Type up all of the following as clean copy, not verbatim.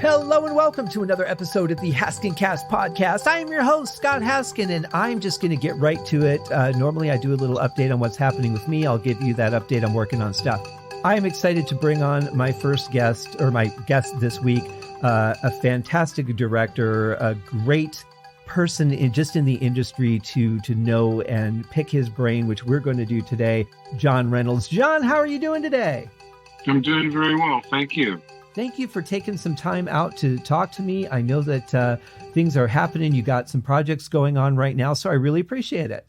Hello and welcome to another episode of the HaskinCast Podcast. I am your host, Scott Haskin, and I'm just going to get right to it. Normally, I do a little update on what's happening with me. I'll give you that update. I'm working on stuff. I am excited to bring on my first guest, or my guest this week, a fantastic director, a great person in the industry to know and pick his brain, which we're going to do today, John Reynolds. John, how are you doing today? I'm doing very well. Thank you. Thank you for taking some time out to talk to me. I know that things are happening. You got some projects going on right now, so I really appreciate it.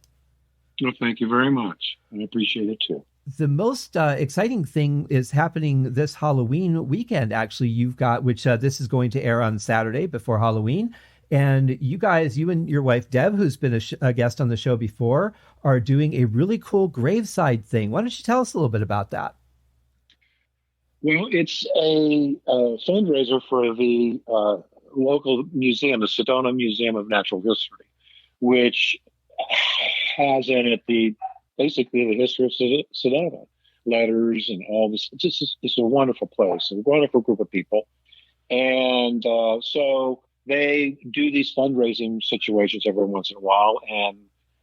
Well, thank you very much. I appreciate it too. The most exciting thing is happening this Halloween weekend, actually. You've got, which this is going to air on Saturday before Halloween. And you guys, you and your wife, Deb, who's been a guest on the show before, are doing a really cool graveside thing. Why don't you tell us a little bit about that? Well, it's a fundraiser for the local museum, the Sedona Museum of Natural History, which has in it basically the history of Sedona, letters and all this. It's a wonderful place, a wonderful group of people. And so they do these fundraising situations every once in a while. And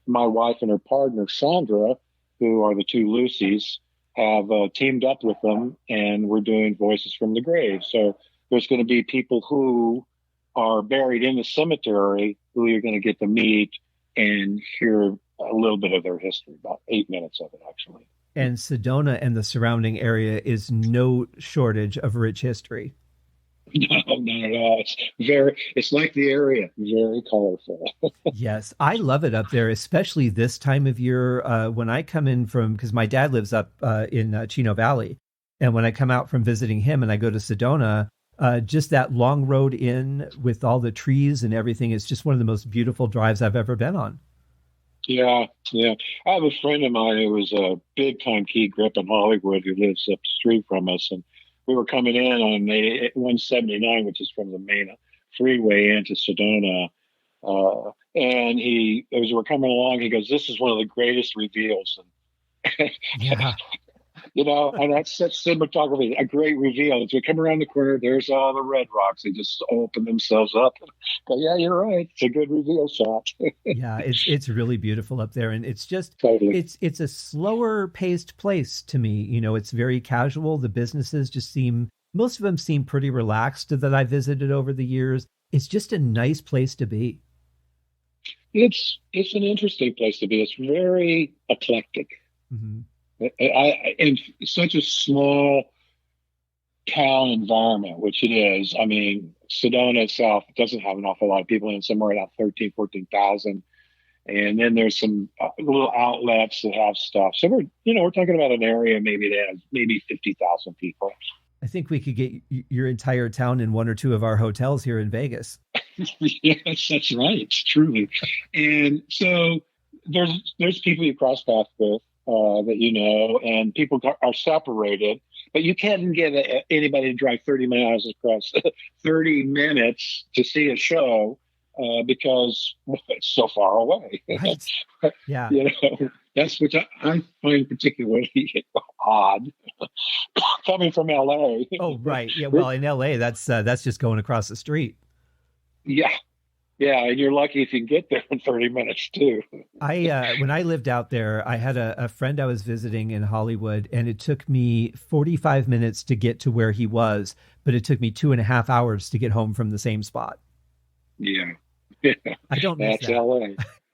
my wife and her partner, Sandra, who are the two Lucys, have teamed up with them, and we're doing Voices from the Grave. So there's going to be people who are buried in the cemetery who you're going to get to meet and hear a little bit of their history, about 8 minutes of it, actually. And Sedona and the surrounding area is no shortage of rich history. No, not at all. It's like the area, very colorful. Yes, I love it up there, especially this time of year when I come in from, because my dad lives up in Chino Valley. And when I come out from visiting him and I go to Sedona, just that long road in with all the trees and everything, is just one of the most beautiful drives I've ever been on. Yeah. I have a friend of mine who was a big-time key grip in Hollywood who lives up the street from us, and we were coming in on the 179, which is from the main freeway into Sedona. And as we're coming along, he goes, "This is one of the greatest reveals." And, yeah. And that's cinematography, a great reveal. As we come around the corner, there's all the red rocks. They just open themselves up. But yeah, you're right. It's a good reveal shot. Yeah, it's really beautiful up there. And it's just, totally. It's a slower paced place to me. It's very casual. The businesses most of them seem pretty relaxed that I visited over the years. It's just a nice place to be. It's an interesting place to be. It's very eclectic. Mm-hmm. In such a small town environment, which it is. I mean, Sedona itself doesn't have an awful lot of people in it, somewhere around 14,000. And then there's some little outlets that have stuff. So we're talking about an area maybe that has maybe 50,000 people. I think we could get your entire town in one or two of our hotels here in Vegas. Yes, that's right. Truly. And so there's people you cross paths with. That and people are separated, but you can't get anybody to drive 30 miles across 30 minutes to see a show because it's so far away. Right. Yeah. That's what I find particularly odd coming from LA. Oh, right. Yeah. Well, in LA, that's just going across the street. Yeah. Yeah, and you're lucky if you can get there in 30 minutes, too. When I lived out there, I had a friend I was visiting in Hollywood, and it took me 45 minutes to get to where he was, but it took me 2.5 hours to get home from the same spot. Yeah. I don't miss That's that. LA.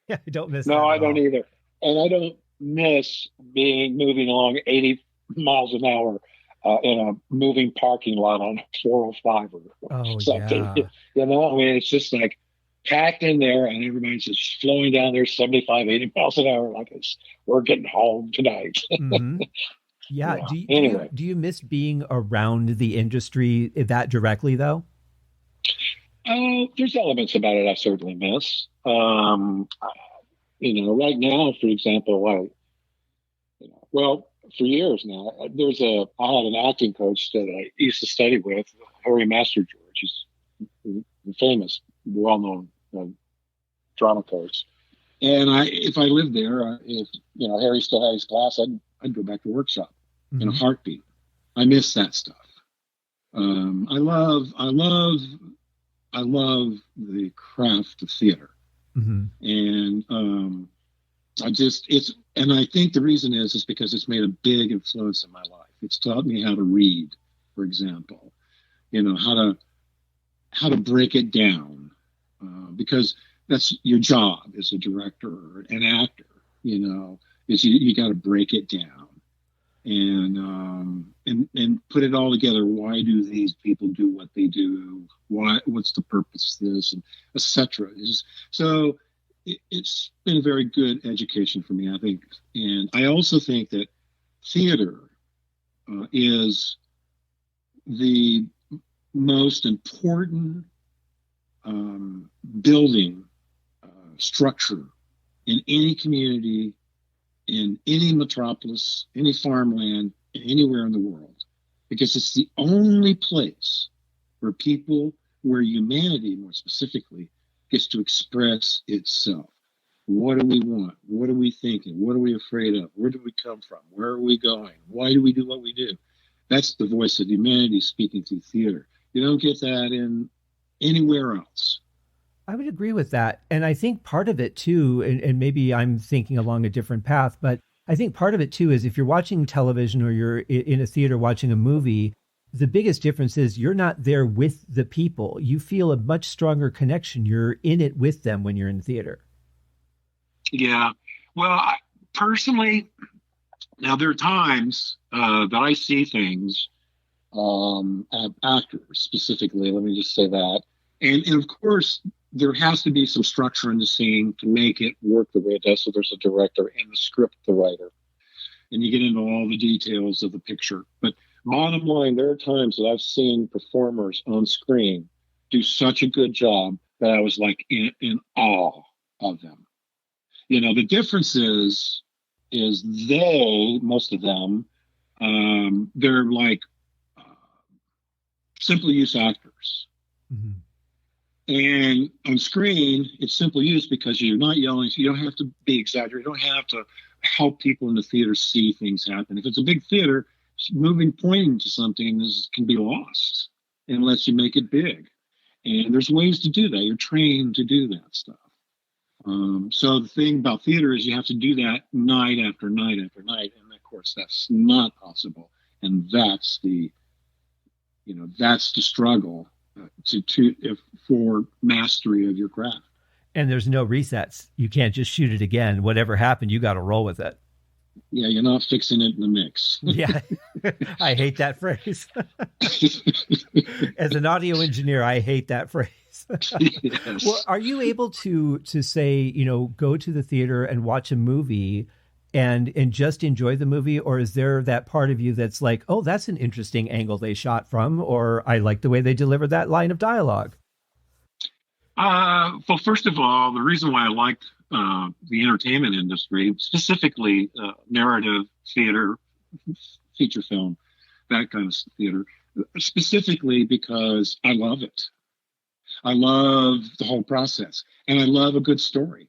Yeah, I don't miss that. No, I don't either. And I don't miss moving along 80 miles an hour in a moving parking lot on 405 or something. Yeah. I mean, it's just like packed in there, and everybody's just flowing down there 75, 80 miles an hour like we're getting home tonight. Mm-hmm. Yeah. Anyway. Do you miss being around the industry that directly, though? There's elements about it I certainly miss. Right now, for example, for years now, I had an acting coach that I used to study with, Harry Master George. He's famous, well-known drama coach. And if I lived there, if Harry still had his class, I'd go back to workshop in a heartbeat. I miss that stuff. I love the craft of theater, Mm-hmm. and I think the reason is because it's made a big influence in my life. It's taught me how to read, for example, how to break it down, because that's your job as a director or an actor. Is you got to break it down and put it all together. Why do these people do what they do? What's the purpose of this, and etc. So it's been a very good education for me, I think. And I also think that theater is the most important building structure in any community, in any metropolis, any farmland, anywhere in the world, because it's the only place where humanity, more specifically, gets to express itself. What do we want? What are we thinking? What are we afraid of? Where do we come from? Where are we going? Why do we do what we do? That's the voice of humanity speaking through theater. You don't get that in anywhere else. I would agree with that. And I think part of it too, and maybe I'm thinking along a different path, but I think part of it too is if you're watching television or you're in a theater watching a movie, the biggest difference is you're not there with the people. You feel a much stronger connection. You're in it with them when you're in theater. Yeah. Well, personally, now there are times that I see things, actors specifically, let me just say that. And of course, there has to be some structure in the scene to make it work the way it does. So there's a director and the script, the writer, and you get into all the details of the picture. But bottom line, there are times that I've seen performers on screen do such a good job that I was like in awe of them. The difference is most of them, they're like simple use actors. Mm-hmm. And on screen, it's simple use because you're not yelling. So you don't have to be exaggerated. You don't have to help people in the theater see things happen. If it's a big theater, pointing to something can be lost unless you make it big. And there's ways to do that. You're trained to do that stuff. So the thing about theater is you have to do that night after night after night. And of course, that's not possible. And that's the struggle for mastery of your craft. And there's no resets. You can't just shoot it again. Whatever happened, you got to roll with it. Yeah, you're not fixing it in the mix. Yeah, I hate that phrase. As an audio engineer, I hate that phrase. Yes. Well, are you able to say, go to the theater and watch a movie and just enjoy the movie? Or is there that part of you that's like, oh, that's an interesting angle they shot from, or I like the way they delivered that line of dialogue? Well, first of all, the reason why I liked the entertainment industry, specifically narrative theater, feature film, that kind of theater, specifically because I love it. I love the whole process, and I love a good story.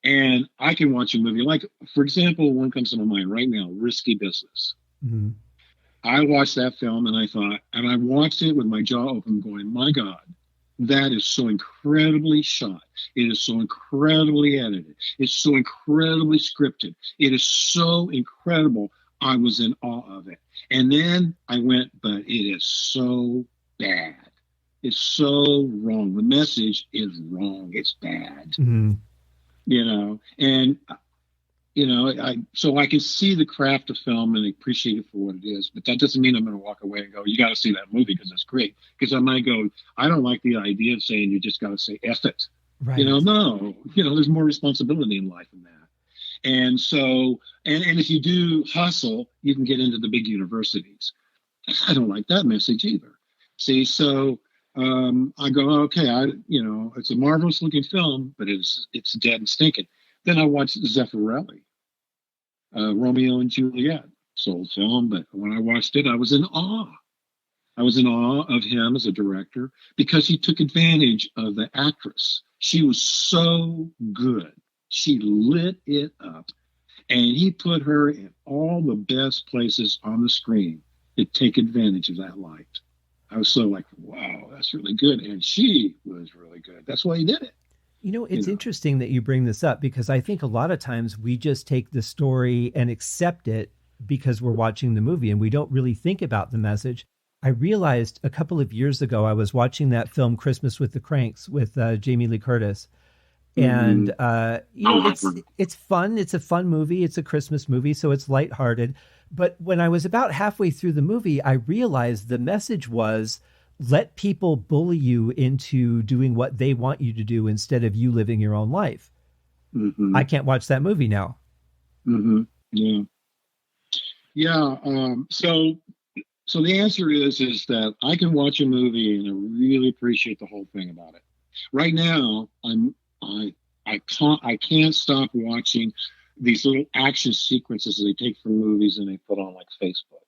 And I can watch a movie like, for example, one comes to my mind right now, Risky Business. Mm-hmm. I watched that film and I watched it with my jaw open going, my God, that is so incredibly shot. It is so incredibly edited. It's so incredibly scripted. It is so incredible. I was in awe of it. And then I went, but it is so bad. It's so wrong. The message is wrong. It's bad. Mm-hmm. So I can see the craft of film and appreciate it for what it is, but that doesn't mean I'm going to walk away and go, you got to see that movie because it's great. Because I might go, I don't like the idea of saying you just got to say F it. Right. No, there's more responsibility in life than that. And so, and if you do hustle, you can get into the big universities. I don't like that message either. See, so I go, okay, it's a marvelous looking film, but it's dead and stinking. Then I watched Zeffirelli, Romeo and Juliet, soul film. But when I watched it, I was in awe. I was in awe of him as a director because he took advantage of the actress. She was so good. She lit it up. And he put her in all the best places on the screen. take advantage of that light. I was so like, wow, that's really good. And she was really good. That's why he did it. It's interesting that you bring this up, because I think a lot of times we just take the story and accept it because we're watching the movie and we don't really think about the message. I realized a couple of years ago, I was watching that film Christmas with the Cranks with Jamie Lee Curtis. And, it's fun. It's a fun movie. It's a Christmas movie, so it's lighthearted. But when I was about halfway through the movie, I realized the message was, let people bully you into doing what they want you to do instead of you living your own life. Mm-hmm. I can't watch that movie now. Mm-hmm. Yeah. Yeah. So the answer is that I can watch a movie and I really appreciate the whole thing about it. Right now, I can't stop watching these little action sequences that they take from movies and they put on like Facebook.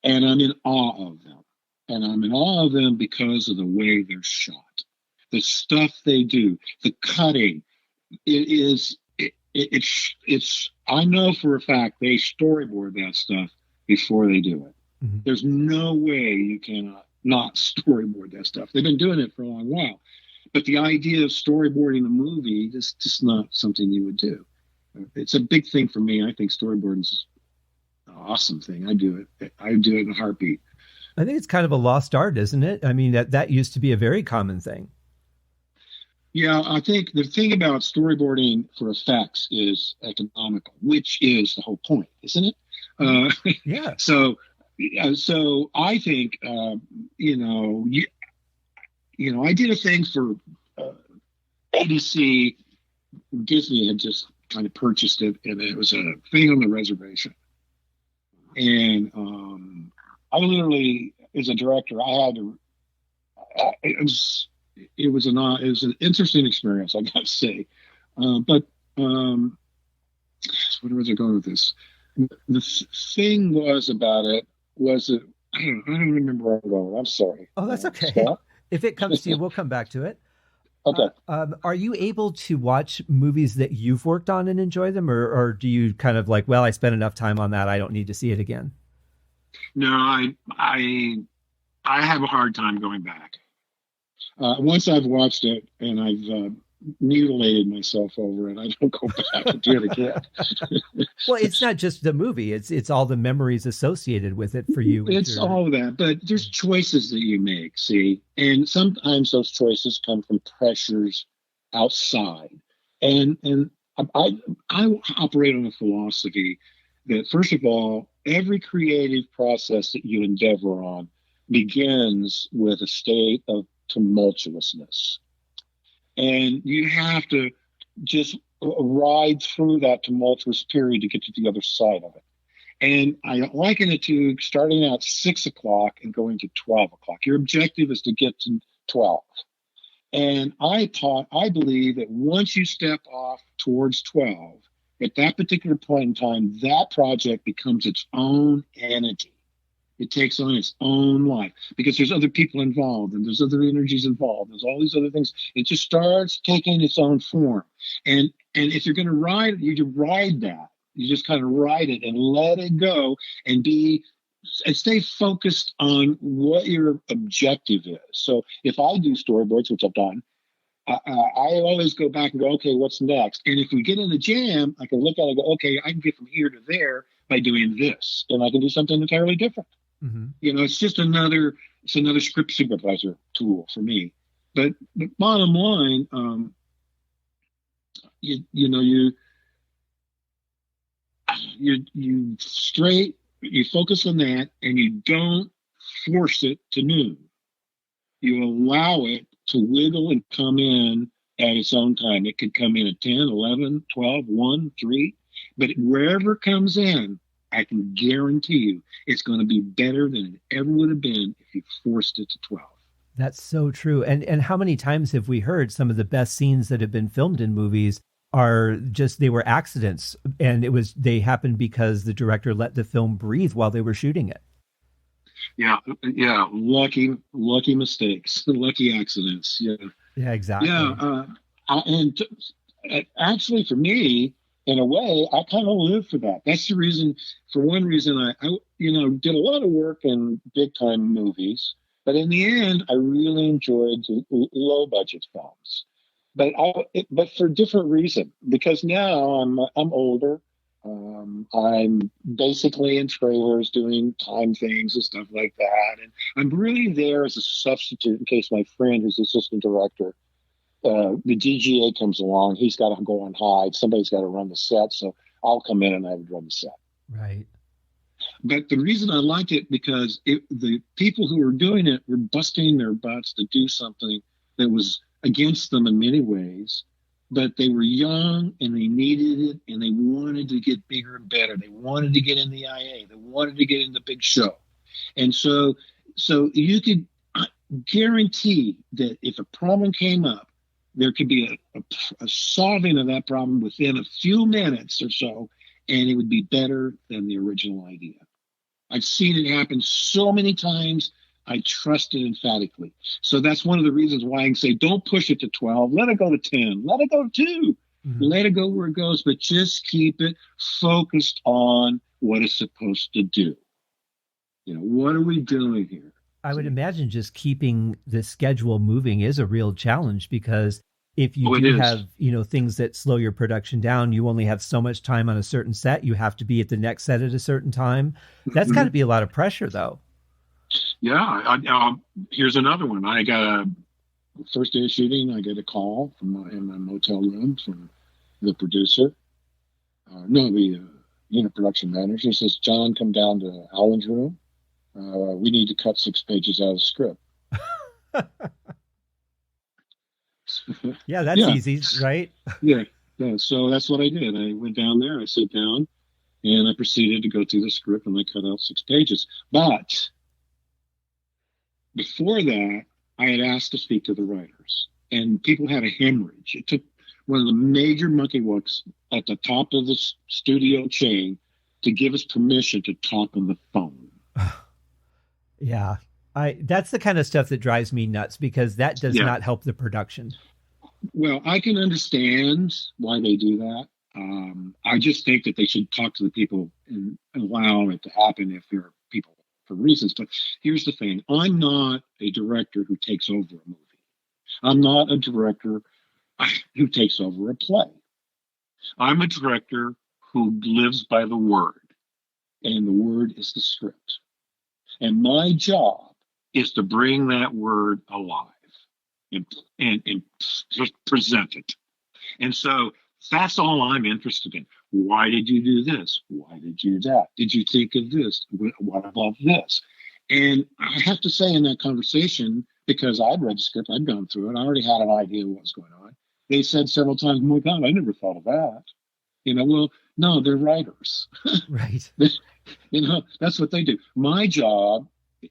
And I'm in awe of them. And I'm in awe of them because of the way they're shot. The stuff they do, the cutting, it's I know for a fact they storyboard that stuff before they do it. Mm-hmm. There's no way you cannot not storyboard that stuff. They've been doing it for a long while. But the idea of storyboarding a movie is just not something you would do. It's a big thing for me. I think storyboarding is an awesome thing. I do it in a heartbeat. I think it's kind of a lost art, isn't it? I mean, that used to be a very common thing. Yeah, I think the thing about storyboarding for effects is economical, which is the whole point, isn't it? Yeah. So I think, I did a thing for ABC. Disney had just kind of purchased it, and it was a thing on the reservation. And I literally, as a director, I had to. It was an interesting experience, I got to say. But where was I going with this? The thing about it was that I don't remember where I'm going. I'm sorry. Oh, that's okay. If it comes to you, we'll come back to it. Okay. Are you able to watch movies that you've worked on and enjoy them, or do you kind of like, well, I spent enough time on that, I don't need to see it again? No, I have a hard time going back. Once I've watched it and I've mutilated myself over it, I don't go back and do it again. Well, it's not just the movie; it's all the memories associated with it for you. It's all of that, but there's choices that you make, see, and sometimes those choices come from pressures outside. And I operate on a philosophy that, first of all, every creative process that you endeavor on begins with a state of tumultuousness. And you have to just ride through that tumultuous period to get to the other side of it. And I liken it to starting at 6 o'clock and going to 12 o'clock. Your objective is to get to 12. And I believe that once you step off towards 12, at that particular point in time, that project becomes its own entity. It takes on its own life because there's other people involved and there's other energies involved. There's all these other things. It just starts taking its own form. And if you're going to ride it, you ride that. You just kind of ride it and let it go and stay focused on what your objective is. So if I do storyboards, which I've done, I always go back and go, okay, what's next? And if we get in the jam, I can look at it and go, okay, I can get from here to there by doing this. And I can do something entirely different. Mm-hmm. It's just another script supervisor tool for me. But bottom line, you focus on that and you don't force it to noon. You allow it to wiggle and come in at its own time. It could come in at 10, 11, 12, 1, 3. But wherever it comes in, I can guarantee you it's going to be better than it ever would have been if you forced it to 12. That's so true. And how many times have we heard some of the best scenes that have been filmed in movies are just, they were accidents, and they happened because the director let the film breathe while they were shooting it. Yeah. Lucky mistakes, lucky accidents. Yeah. Yeah, exactly. Yeah. Actually, for me, in a way, I kind of live for that. That's the reason. For one reason, I did a lot of work in big time movies, but in the end, I really enjoyed the low budget films. But for a different reason. Because now I'm older. I'm basically in trailers doing time things and stuff like that, and I'm really there as a substitute in case my friend, who's assistant director, the DGA comes along. He's got to go on hide. Somebody's got to run the set, so I'll come in and I would run the set. Right. But the reason I liked it because the people who were doing it were busting their butts to do something that was against them in many ways, but they were young and they needed it and they wanted to get bigger and better. They wanted to get in the IA. They wanted to get in the big show. And so you could guarantee that if a problem came up, there could be a solving of that problem within a few minutes or so, and it would be better than the original idea. I've seen it happen so many times. I trust it emphatically. So that's one of the reasons why I can say, don't push it to 12. Let it go to 10. Let it go to 2. Mm-hmm. Let it go where it goes, but just keep it focused on what it's supposed to do. What are we doing here? I would imagine just keeping the schedule moving is a real challenge, because if you do have, things that slow your production down, you only have so much time on a certain set. You have to be at the next set at a certain time. That's got to be a lot of pressure, though. Yeah. Here's another one. I got first day of shooting. I get a call in my motel room from the producer. The unit production manager. He says, "John, come down to Alan's room. We need to cut 6 pages out of the script." Yeah, that's easy, right? Yeah. So that's what I did. I went down there, I sat down, and I proceeded to go through the script, and I cut out 6 pages. But before that, I had asked to speak to the writers, and people had a hemorrhage. It took one of the major monkey walks at the top of the studio chain to give us permission to talk on the phone. Yeah. That's the kind of stuff that drives me nuts, because that does not help the production. Well, I can understand why they do that. I just think that they should talk to the people and allow it to happen if there are people for reasons. But here's the thing. I'm not a director who takes over a movie. I'm not a director who takes over a play. I'm a director who lives by the word, and the word is the script. And my job is to bring that word alive and just present it. And so that's all I'm interested in. Why did you do this? Why did you do that? Did you think of this? What about this? And I have to say, in that conversation, because I'd read the script, I'd gone through it, I already had an idea of what was going on. They said several times, "Oh my God, I never thought of that." Well, no, they're writers. Right. That's what they do. My job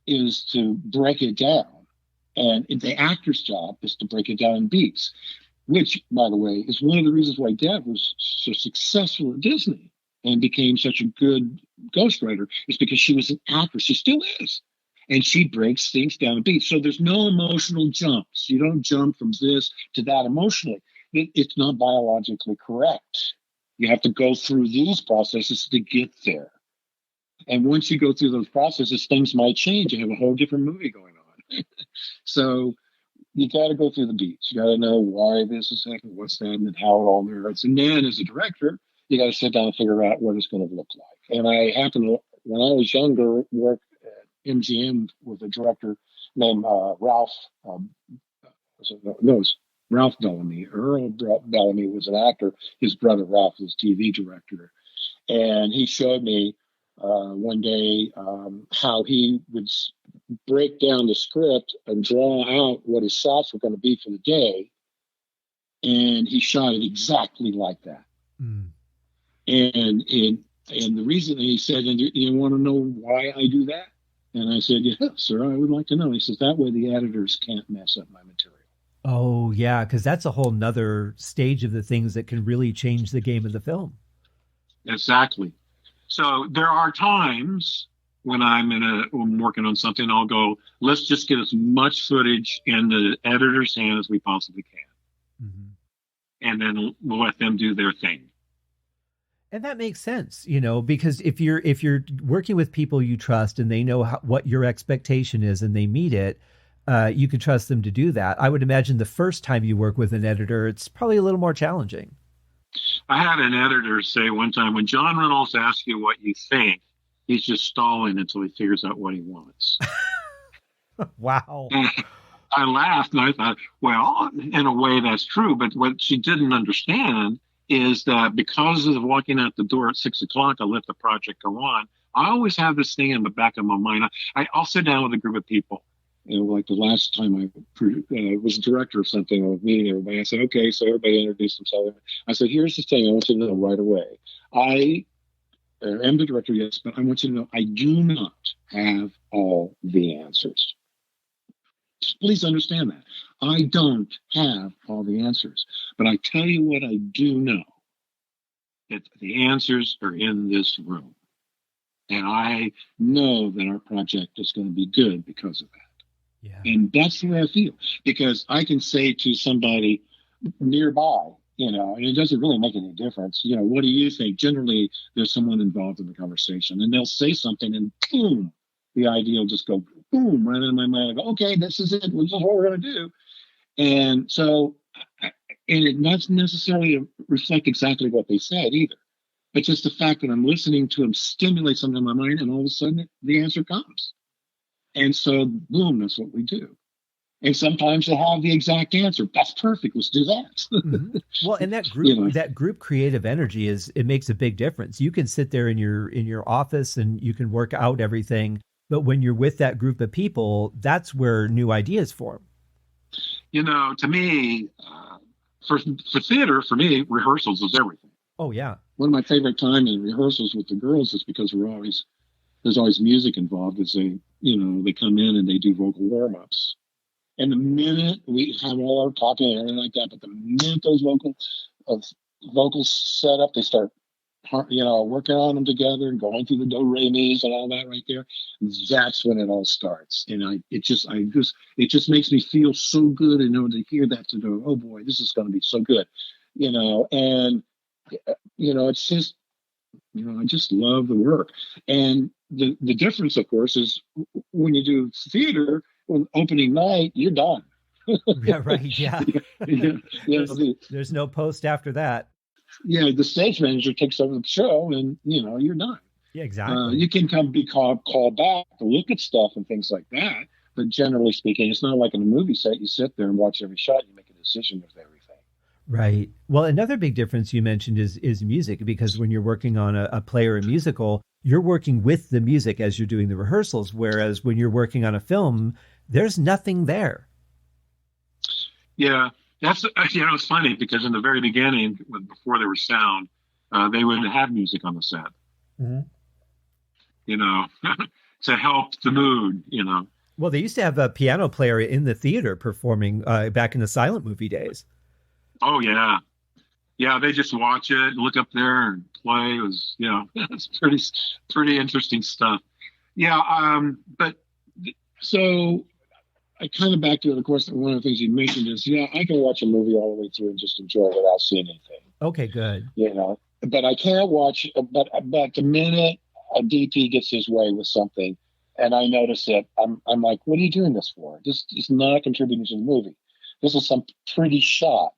is to break it down, and the actor's job is to break it down in beats, which, by the way, is one of the reasons why Deb was so successful at Disney and became such a good ghostwriter, is because she was an actress. She still is. And she breaks things down in beats. So there's no emotional jumps. You don't jump from this to that emotionally. It's not biologically correct. You have to go through these processes to get there. And once you go through those processes, things might change. You have a whole different movie going on. So you got to go through the beats. You got to know why this is happening, what's that, and how it all merits. And then as a director, you got to sit down and figure out what it's going to look like. And I happened to, when I was younger, work at MGM with a director named Ralph Bellamy. Earl Bellamy was an actor. His brother Ralph was TV director. And he showed me one day how he would break down the script and draw out what his shots were going to be for the day. And he shot it exactly like that. Mm. And the reason, he said, "And you want to know why I do that?" And I said, "Yes, sir, I would like to know." He says, "That way the editors can't mess up my material." Oh, yeah, because that's a whole nother stage of the things that can really change the game of the film. Exactly. So there are times when I'm working on something, I'll go, let's just get as much footage in the editor's hand as we possibly can. Mm-hmm. And then we'll let them do their thing. And that makes sense, because if you're working with people you trust and they know what your expectation is and they meet it, you can trust them to do that. I would imagine the first time you work with an editor, it's probably a little more challenging. I had an editor say one time, when John Reynolds asks you what you think, he's just stalling until he figures out what he wants. Wow. I laughed and I thought, well, in a way that's true. But what she didn't understand is that because of walking out the door at 6:00, I let the project go on. I always have this thing in the back of my mind. I'll sit down with a group of people. Like the last time I was director of something, I was meeting everybody. I said, okay, so everybody introduced themselves. I said, here's the thing I want you to know right away. I am the director, yes, but I want you to know I do not have all the answers. Please understand that. I don't have all the answers. But I tell you what I do know, that the answers are in this room. And I know that our project is going to be good because of that. Yeah. And that's the way I feel. Because I can say to somebody nearby, and it doesn't really make any difference. What do you think? Generally, there's someone involved in the conversation. And they'll say something and boom, the idea will just go boom, right in my mind. I go, okay, this is it. This is what we're going to do. And so, and it doesn't necessarily reflect exactly what they said either. But just the fact that I'm listening to them stimulate something in my mind, and all of a sudden the answer comes. And so, boom, that's what we do. And sometimes you have the exact answer. That's perfect. Let's do that. Mm-hmm. Well, and that group creative energy it makes a big difference. You can sit there in your office and you can work out everything. But when you're with that group of people, that's where new ideas form. To me, for theater, for me, rehearsals is everything. Oh, yeah. One of my favorite times in rehearsals with the girls is because there's always music involved as they come in and they do vocal warm-ups. And the minute we have all our talking and everything like that, but the minute those vocals set up, they start working on them together and going through the do re mi's and all that right there. That's when it all starts. And it just makes me feel so good to hear that, to go, oh boy, this is going to be so good, and it's just, I just love the work. And the difference, of course, is when you do theater, on opening night, you're done. Yeah, right. Yeah. There's no post after that. Yeah, the stage manager takes over the show, and you're done. Yeah, exactly. You can be called back to look at stuff and things like that, but generally speaking, it's not like in a movie set. You sit there and watch every shot. You make a decision with everything. Right. Well, another big difference you mentioned is music, because when you're working on a play or a musical, you're working with the music as you're doing the rehearsals, whereas when you're working on a film, there's nothing there. Yeah. That's, it's funny because in the very beginning, before there was sound, they would have music on the set, mm-hmm. To help the mood, Well, they used to have a piano player in the theater performing back in the silent movie days. Oh, yeah. Yeah, they just watch it, look up there and play. It was, it's pretty interesting stuff. Yeah, but so I kind of back to it. Of course, one of the things you mentioned is, I can watch a movie all the way through and just enjoy it without seeing anything. Okay, good. But I can't watch. But the minute a DP gets his way with something, and I notice it, I'm like, what are you doing this for? This is not contributing to the movie. This is some pretty shot.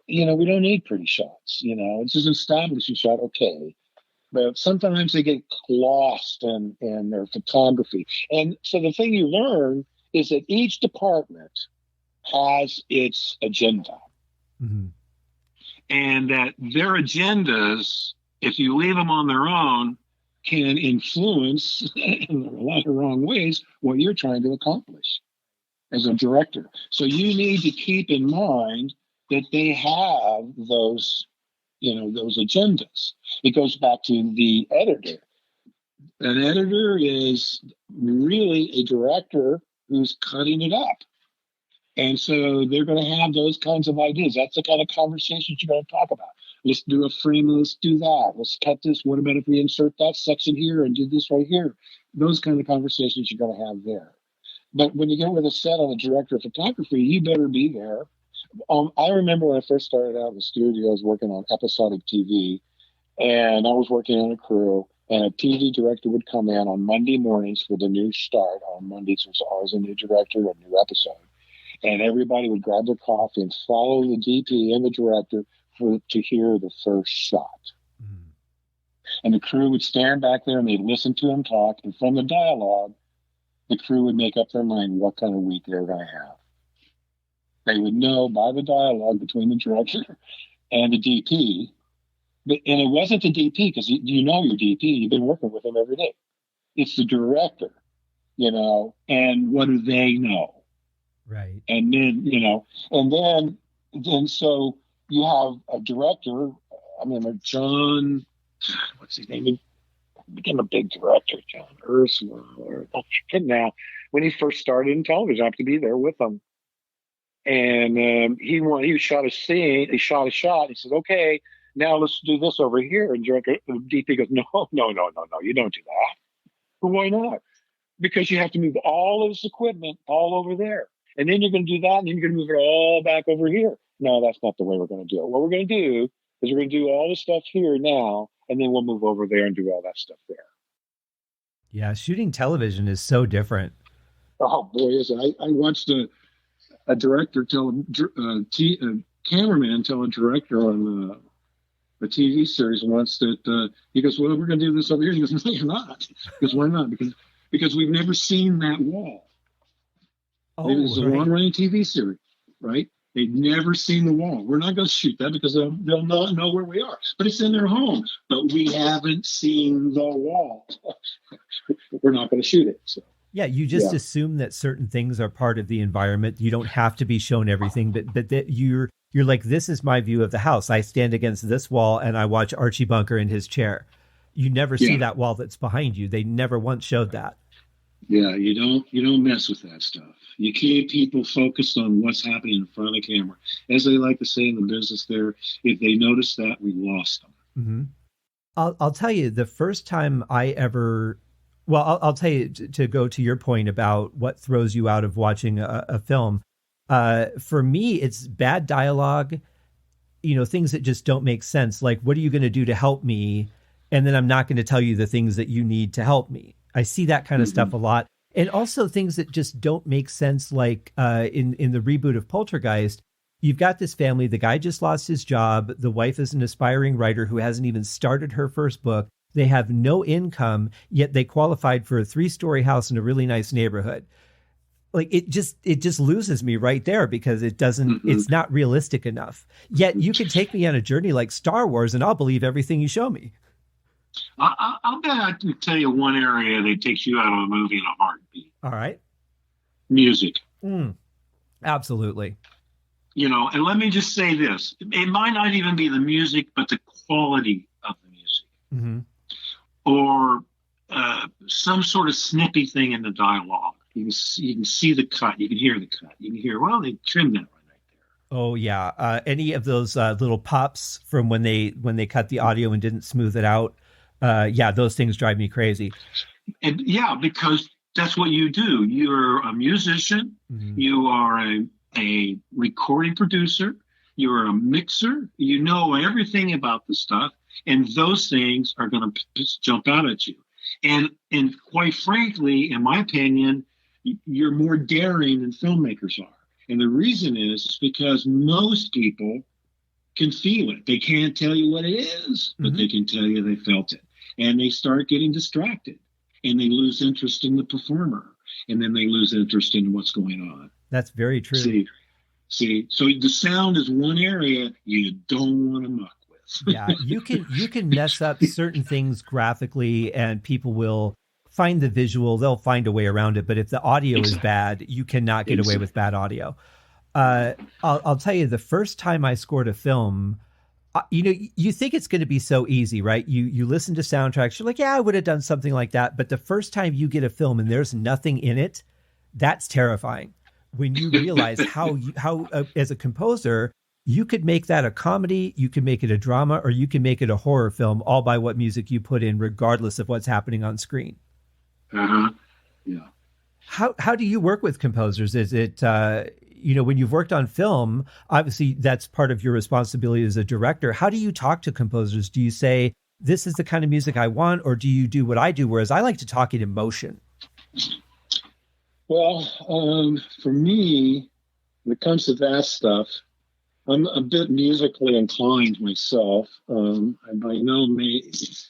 We don't need pretty shots. It's just an establishing shot. Okay. But sometimes they get lost in their photography. And so the thing you learn is that each department has its agenda. Mm-hmm. And that their agendas, if you leave them on their own, can influence in a lot of wrong ways what you're trying to accomplish as a director. So you need to keep in mind that they have those agendas. It goes back to the editor. An editor is really a director who's cutting it up. And so they're going to have those kinds of ideas. That's the kind of conversations you're going to talk about. Let's do a frame, let's do that. Let's cut this. What about if we insert that section here and do this right here? Those kind of conversations you're going to have there. But when you get with a set on a director of photography, you better be there. I remember when I first started out in the studios working on episodic TV, And I was working on a crew, and a TV director would come in on Monday mornings for the new start. On Mondays, there's always a new director, a new episode. And everybody would grab their coffee and follow the DP and the director to hear the first shot. Mm. And the crew would stand back there and they'd listen to him talk. And from the dialogue, the crew would make up their mind what kind of week they were going to have. They would know by the dialogue between the director and the DP. And it wasn't the DP, because you know your DP. You've been working with him every day. It's the director, and what do they know? Right. And then, and then so you have a director, John, what's his name? He became a big director, John Ursula. Now, when he first started in television, I have to be there with him. And he shot a scene, he shot a shot. He said, okay, now let's do this over here. And the DP goes, no, you don't do that. But why not? Because you have to move all of this equipment all over there. And then you're going to do that, and then you're going to move it all back over here. No, that's not the way we're going to do it. What we're going to do is we're going to do all the stuff here now, and then we'll move over there and do all that stuff there. Yeah, shooting television is so different. Oh, boy, is it. I watched a director tell a cameraman tell a director on a TV series once that he goes, well, we're going to do this over here. He goes, no, you're not. Because why not? Because we've never seen that wall. Oh, it was a long-running TV series, right? They've never seen the wall. We're not going to shoot that because they'll not know where we are. But it's in their home. But we haven't seen the wall. We're not going to shoot it. So. Yeah, you just assume that certain things are part of the environment. You don't have to be shown everything, but that you're like, this is my view of the house. I stand against this wall and I watch Archie Bunker in his chair. You never see that wall that's behind you. They never once showed that. Yeah, you don't mess with that stuff. You keep people focused on what's happening in front of the camera. As they like to say in the business there, if they notice that, we lost them. Mm-hmm. I'll tell you, the first time I ever... Well, I'll tell you, to go to your point about what throws you out of watching a film. For me, it's bad dialogue, things that just don't make sense. Like, what are you going to do to help me? And then I'm not going to tell you the things that you need to help me. I see that kind of stuff a lot. And also things that just don't make sense. Like in the reboot of Poltergeist, you've got this family. The guy just lost his job. The wife is an aspiring writer who hasn't even started her first book. They have no income, yet they qualified for a 3-story house in a really nice neighborhood. Like it just loses me right there because it doesn't, it's not realistic enough. Yet you can take me on a journey like Star Wars and I'll believe everything you show me. I'll bet I can tell you one area that takes you out of a movie in a heartbeat. All right. Music. Absolutely. And let me just say this. It might not even be the music, but the quality of the music. Mm-hmm. Or some sort of snippy thing in the dialogue. You can see the cut. You can hear the cut. You can hear, well, they trimmed that right there. Oh, yeah. Any of those little pops from when they cut the audio and didn't smooth it out. Those things drive me crazy. And because that's what you do. You're a musician. Mm-hmm. You are a recording producer. You're a mixer. You know everything about the stuff. And those things are going to jump out at you. And quite frankly, in my opinion, you're more daring than filmmakers are. And the reason is because most people can feel it. They can't tell you what it is, but they can tell you they felt it. And they start getting distracted. And they lose interest in the performer. And then they lose interest in what's going on. That's very true. See, so the sound is one area you don't want to muck. Yeah, you can mess up certain things graphically and people will find the visual. They'll find a way around it. But if the audio is bad, you cannot get away with bad audio. I'll tell you, the first time I scored a film, you think it's going to be so easy, right? You listen to soundtracks. You're like, yeah, I would have done something like that. But the first time you get a film and there's nothing in it, that's terrifying. When you realize how as a composer, you could make that a comedy, you can make it a drama, or you can make it a horror film, all by what music you put in, regardless of what's happening on screen. Yeah. How do you work with composers? Is it, when you've worked on film, obviously that's part of your responsibility as a director. How do you talk to composers? Do you say, this is the kind of music I want? Or do you do what I do, whereas I like to talk in emotion? Well, for me, when it comes to that stuff, I'm a bit musically inclined myself. I by no means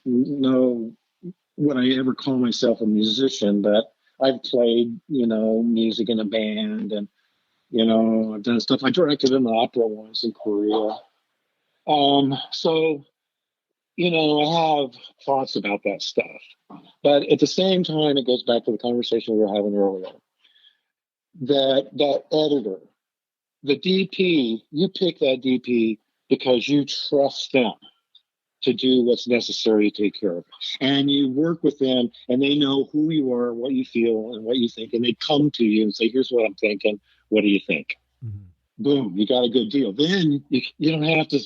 know would I ever call myself a musician, but I've played, music in a band, and I've done stuff. I directed an opera once in Korea. So I have thoughts about that stuff, but at the same time, it goes back to the conversation we were having earlier. That editor, the DP, you pick that DP because you trust them to do what's necessary to take care of it. And you work with them, and they know who you are, what you feel, and what you think. And they come to you and say, here's what I'm thinking. What do you think? Mm-hmm. Boom, you got a good deal. Then you don't have to,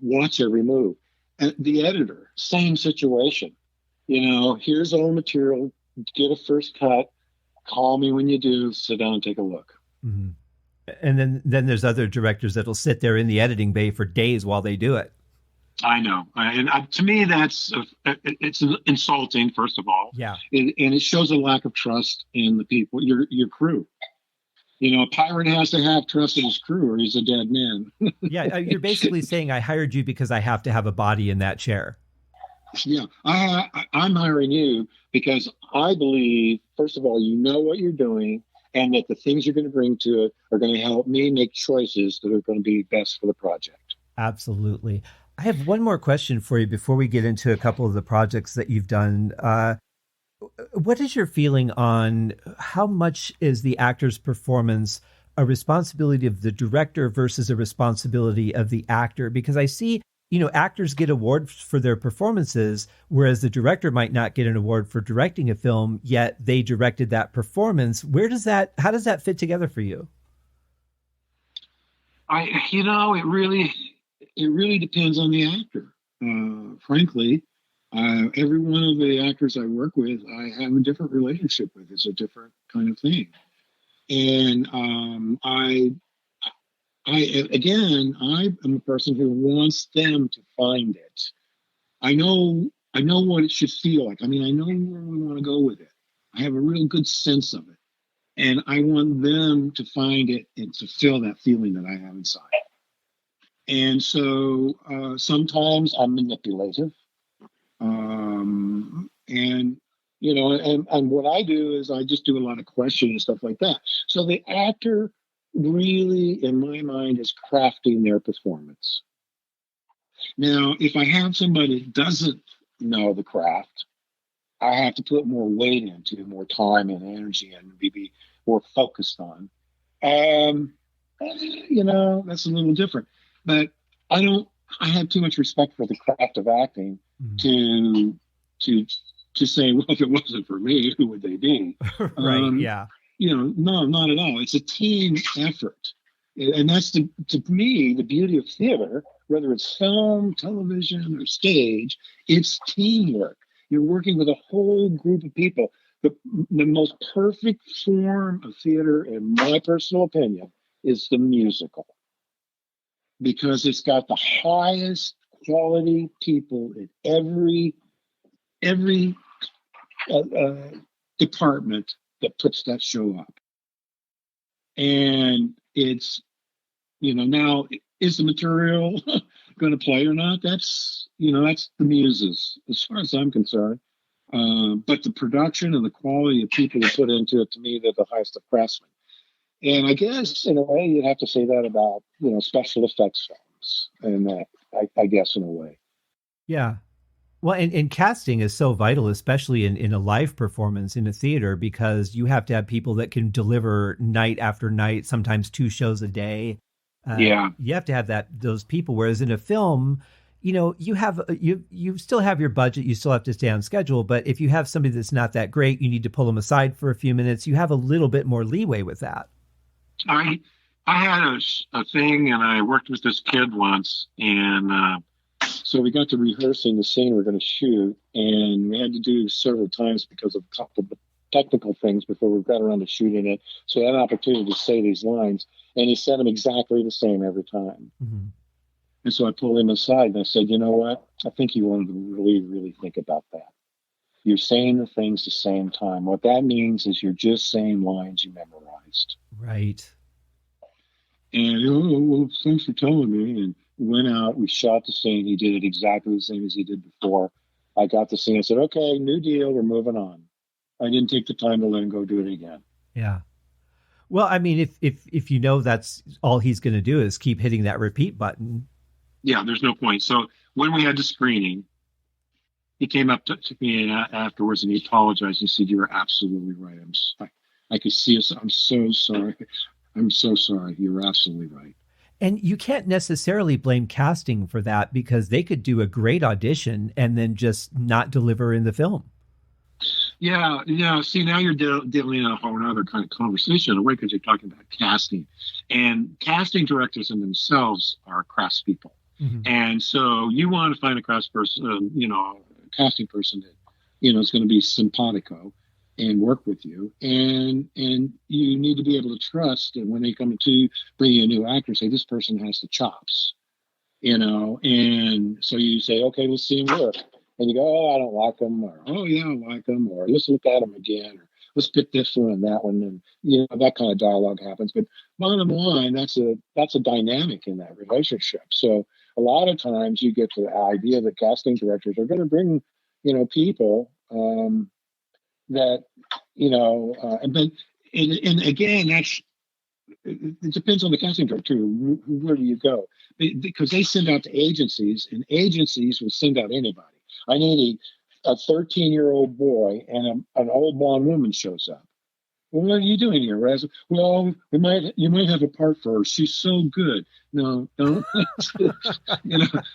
watch every move. And the editor, same situation. Here's all the material. Get a first cut. Call me when you do. Sit down and take a look. Mm-hmm. And then there's other directors that'll sit there in the editing bay for days while they do it. I know. To me, it's insulting, first of all. Yeah. And it shows a lack of trust in the people, your crew. A pirate has to have trust in his crew or he's a dead man. Yeah. You're basically saying I hired you because I have to have a body in that chair. Yeah. I'm hiring you because I believe, first of all, you know what you're doing, and that the things you're going to bring to it are going to help me make choices that are going to be best for the project. Absolutely. I have one more question for you before we get into a couple of the projects that you've done. What is your feeling on how much is the actor's performance a responsibility of the director versus a responsibility of the actor? Because I see, actors get awards for their performances, whereas the director might not get an award for directing a film, yet they directed that performance. How does that fit together for you? It really depends on the actor. Frankly, every one of the actors I work with, I have a different relationship with. It's a different kind of thing. And I am a person who wants them to find it. I know what it should feel like. I know where we want to go with it. I have a real good sense of it. And I want them to find it and to feel that feeling that I have inside. And so sometimes I'm manipulative. And what I do is I just do a lot of questioning and stuff like that. So the actor really, in my mind, is crafting their performance. Now, if I have somebody that doesn't know the craft, I have to put more weight into, more time and energy, and be more focused on. That's a little different. But I have too much respect for the craft of acting to say, well, if it wasn't for me, who would they be? Right. Yeah. No, not at all. It's a team effort. And that's to me, the beauty of theater, whether it's film, television, or stage, it's teamwork. You're working with a whole group of people. The most perfect form of theater, in my personal opinion, is the musical. Because it's got the highest quality people in every department that puts that show up. And it's, now, is the material going to play or not? That's the muses, as far as I'm concerned. But the production and the quality of people who put into it, to me, they're the highest of craftsmen. And I guess, in a way, you'd have to say that about, special effects films, and that, I guess, in a way. Yeah. Well, and casting is so vital, especially in a live performance in a theater, because you have to have people that can deliver night after night, sometimes 2 shows a day. Yeah. You have to have those people. Whereas in a film, you still have your budget, you still have to stay on schedule. But if you have somebody that's not that great, you need to pull them aside for a few minutes. You have a little bit more leeway with that. I had a thing, and I worked with this kid once, and so we got to rehearsing the scene we're going to shoot, and we had to do several times because of a couple of technical things before we got around to shooting it. So I had an opportunity to say these lines, and he said them exactly the same every time. Mm-hmm. And so I pulled him aside and I said, you know what? I think you wanted to really, really think about that. You're saying the things the same time. What that means is you're just saying lines you memorized. Right. And, oh, well, thanks for telling me. And went out, we shot the scene. He did it exactly the same as he did before. I got the scene. I said, okay, new deal. We're moving on. I didn't take the time to let him go do it again. Yeah. Well, I mean, if you know that's all he's going to do is keep hitting that repeat button. Yeah, there's no point. So when we had the screening, he came up to me afterwards and he apologized. He said, "You're absolutely right. I could see us. I'm so sorry. I'm so sorry. You're absolutely right." And you can't necessarily blame casting for that because they could do a great audition and then just not deliver in the film. Yeah. See, now you're dealing in a whole other kind of conversation, right? Because you're talking about casting, and casting directors in themselves are craftspeople. Mm-hmm. And so you want to find a craftsperson, casting person that, is going to be simpatico and work with you. And you need to be able to trust that when they come to bring you a new actor, say, this person has the chops, and so you say, okay, let's see him work. And you go, oh, I don't like them, or, oh, yeah, I like them, or let's look at them again, or let's pick this one and that one. And, that kind of dialogue happens. But bottom line, that's a dynamic in that relationship. So a lot of times you get to the idea that casting directors are going to bring, people that, and again, it depends on the casting director. Where do you go? Because they send out to agencies, and agencies will send out anybody. I need a 13-year-old boy and an old blonde woman shows up. Well, what are you doing here, Raz? Well, you might have a part for her. She's so good. No, don't.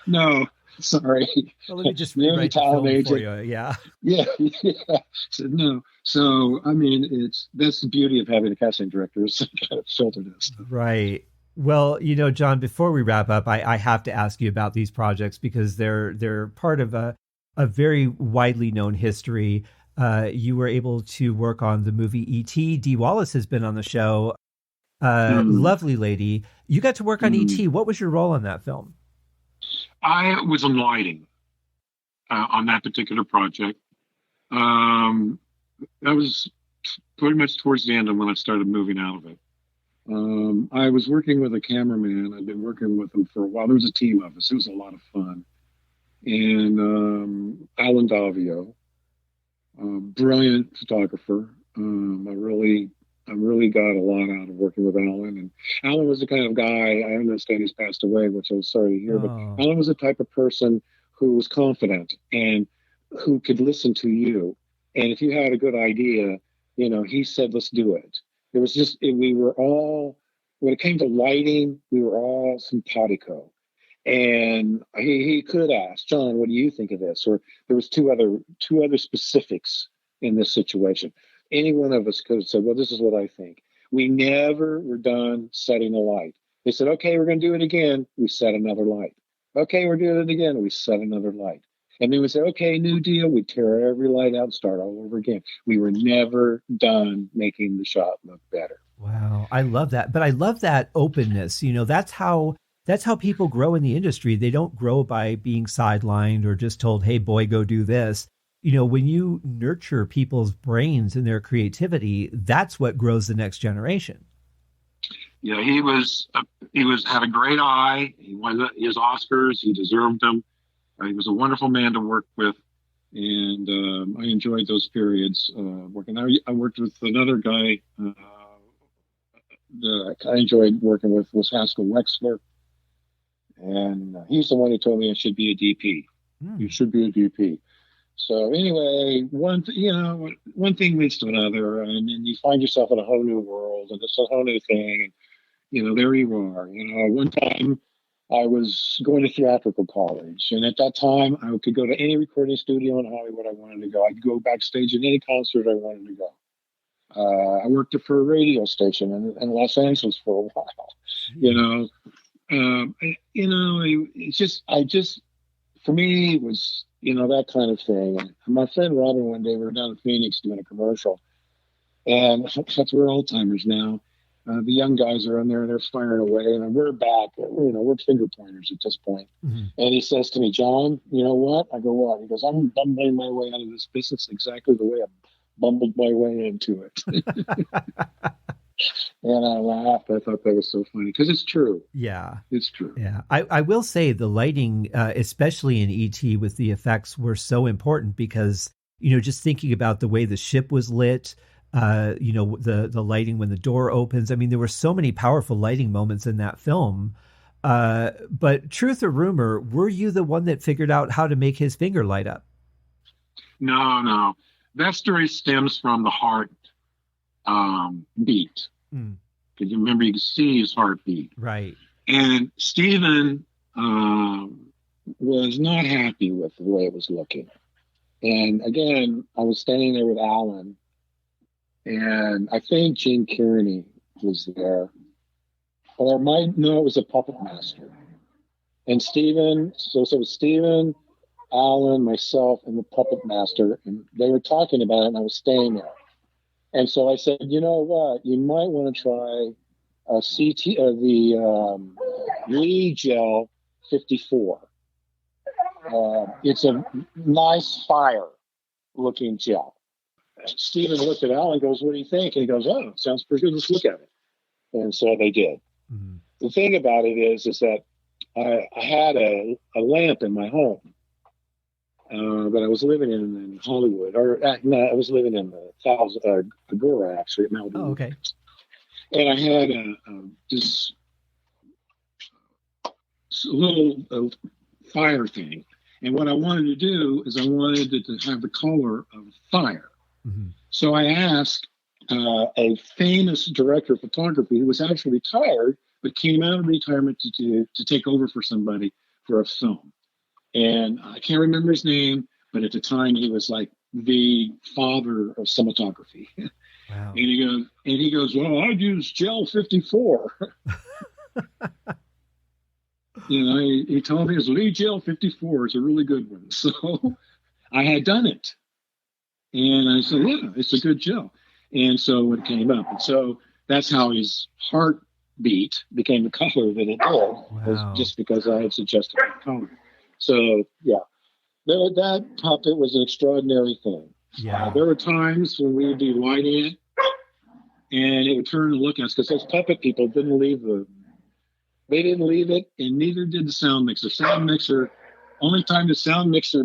No. Sorry. Well, let me just rewrite the film for you. Yeah. Yeah. So, no. So, I mean, that's the beauty of having a casting director is kind of filter that stuff. Right. Well, John, before we wrap up, I have to ask you about these projects because they're part of a very widely known history. You were able to work on the movie E.T. Dee Wallace has been on the show. Lovely lady. You got to work on E.T. What was your role on that film? I was in lighting on that particular project. That was pretty much towards the end of when I started moving out of it. I was working with a cameraman. I'd been working with him for a while. There was a team of us. It was a lot of fun. And Alan Davio, brilliant photographer. I really got a lot out of working with Alan. And Alan was the kind of guy, I understand he's passed away, which I was sorry to hear, but Alan was the type of person who was confident and who could listen to you. And if you had a good idea, he said, let's do it. It was just, we were all, when it came to lighting, we were all simpatico. And he could ask, John, what do you think of this? Or there was two other specifics in this situation. Any one of us could have said, well, this is what I think. We never were done setting a light. They said, okay, we're going to do it again. We set another light. Okay, we're doing it again. We set another light. And then we say, okay, new deal. We tear every light out and start all over again. We were never done making the shot look better. Wow. I love that. But I love that openness. That's how people grow in the industry. They don't grow by being sidelined or just told, hey, boy, go do this. When you nurture people's brains and their creativity, that's what grows the next generation. Yeah, he had a great eye. He won his Oscars. He deserved them. He was a wonderful man to work with. And I enjoyed those periods working. I worked with another guy that I enjoyed working with was Haskell Wexler. And he's the one who told me I should be a DP. You should be a DP. So anyway, one thing leads to another, and then you find yourself in a whole new world, and it's a whole new thing. And, there you are. One time I was going to theatrical college, and at that time I could go to any recording studio in Hollywood I wanted to go. I could go backstage at any concert I wanted to go. I worked for a radio station in Los Angeles for a while. For me, it was, that kind of thing. And my friend Robin, one day, we were down in Phoenix doing a commercial. And since we're old timers now, The young guys are in there and they're firing away, and we're back. We're finger pointers at this point. Mm-hmm. And he says to me, John, you know what? I go, what? He goes, I'm bumbling my way out of this business exactly the way I bumbled my way into it. And I laughed. I thought that was so funny because it's true. Yeah. It's true. Yeah. I will say the lighting, especially in E.T. with the effects, were so important because, just thinking about the way the ship was lit, the lighting when the door opens. I mean, there were so many powerful lighting moments in that film. But truth or rumor, were you the one that figured out how to make his finger light up? No. That story stems from the heart beat. Because you remember, you can see his heartbeat. Right. And Steven was not happy with the way it was looking. And again, I was standing there with Alan, and I think Gene Kearney was there. Or it was a puppet master. And Steven, so it was Steven, Alan, myself, and the puppet master, and they were talking about it, and I was staying there. And so I said, you know what? You might want to try the Lee Gel 54. It's a nice fire-looking gel. Stephen looked at Al and goes, what do you think? And he goes, oh, sounds pretty good. Let's look at it. And so they did. Mm-hmm. The thing about it is that I had a lamp in my home. But I was living in Hollywood, I was living in Agora, actually, at Malibu. Oh, okay. And I had this little fire thing. And what I wanted to do is I wanted it to have the color of fire. Mm-hmm. So I asked a famous director of photography who was actually retired, but came out of retirement to take over for somebody for a film. And I can't remember his name, but at the time he was like the father of cinematography. Wow. And he goes, well, I'd use Gel 54. He told me his Lee Gel 54 is a really good one. So I had done it. And I said, yeah, it's a good gel. And so it came up. And so that's how his heartbeat became the color that it did, was just because I had suggested the color. So, yeah, that puppet was an extraordinary thing. Yeah. There were times when we would be lighting it, and it would turn and look at us, because those puppet people didn't leave it, and neither did the sound mixer. Only time the sound mixer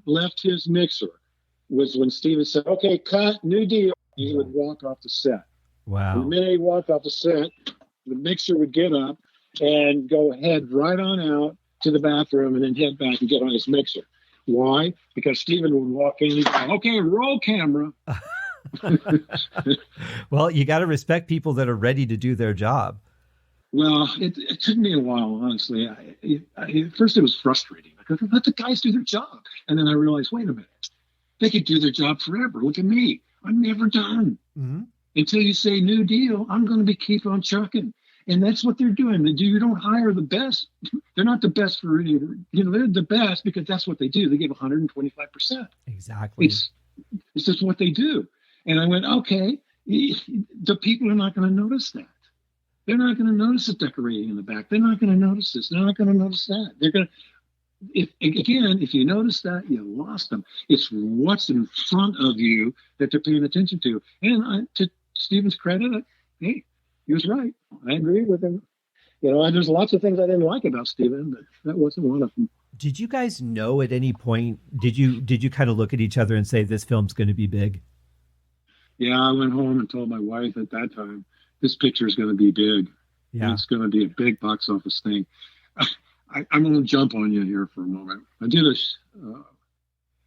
left his mixer was when Steven said, okay, cut, new deal. He would walk off the set. Wow. And the minute he walked off the set, the mixer would get up and go head right on out to the bathroom and then head back and get on his mixer. Why? Because Steven would walk in and go, okay, roll camera. Well, you got to respect people that are ready to do their job. Well, it took me a while, honestly. At first it was frustrating. I go, let the guys do their job. And then I realized, wait a minute. They could do their job forever. Look at me. I'm never done. Mm-hmm. Until you say new deal, I'm going to keep on chucking. And that's what they're doing. You don't hire the best. They're not the best for any, they're the best because that's what they do. They give 125%. Exactly. It's just what they do. And I went, okay, the people are not going to notice that. They're not going to notice the decorating in the back. They're not going to notice this. They're not going to notice that. They're going to, if you notice that, you lost them. It's what's in front of you that they're paying attention to. And to Steven's credit, hey, he was right. I agree with him. And there's lots of things I didn't like about Steven, but that wasn't one of them. Did you guys know at any point, did you kind of look at each other and say, this film's going to be big? Yeah, I went home and told my wife at that time, this picture is going to be big. Yeah. It's going to be a big box office thing. I'm going to jump on you here for a moment. I did a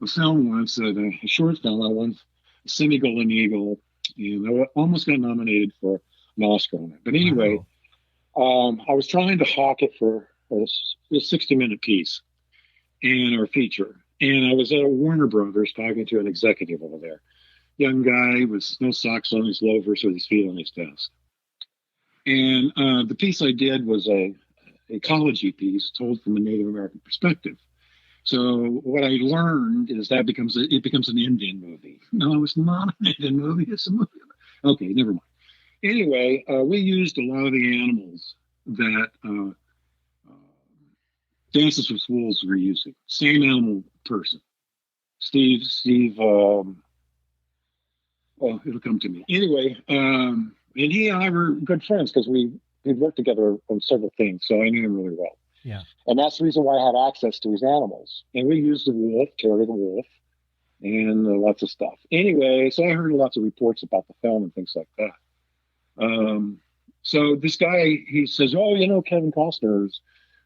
film once, a short film. I won a Semi-Golden Eagle, and I almost got nominated for an Oscar on it. But anyway, I was trying to hawk it for a 60-minute piece or feature. And I was at a Warner Brothers talking to an executive over there. Young guy with no socks on, his loafers with his feet on his desk. And the piece I did was a ecology piece told from a Native American perspective. So what I learned is that it becomes an Indian movie. No, it's not an Indian movie. It's a movie. Okay, never mind. Anyway, we used a lot of the animals that Dances with Wolves were using. Same animal person. Steve, it'll come to me. Anyway, and he and I were good friends because we'd worked together on several things, so I knew him really well. Yeah. And that's the reason why I had access to his animals. And we used the wolf, Terry the wolf, and lots of stuff. Anyway, so I heard lots of reports about the film and things like that. So this guy, he says, oh, Kevin Costner's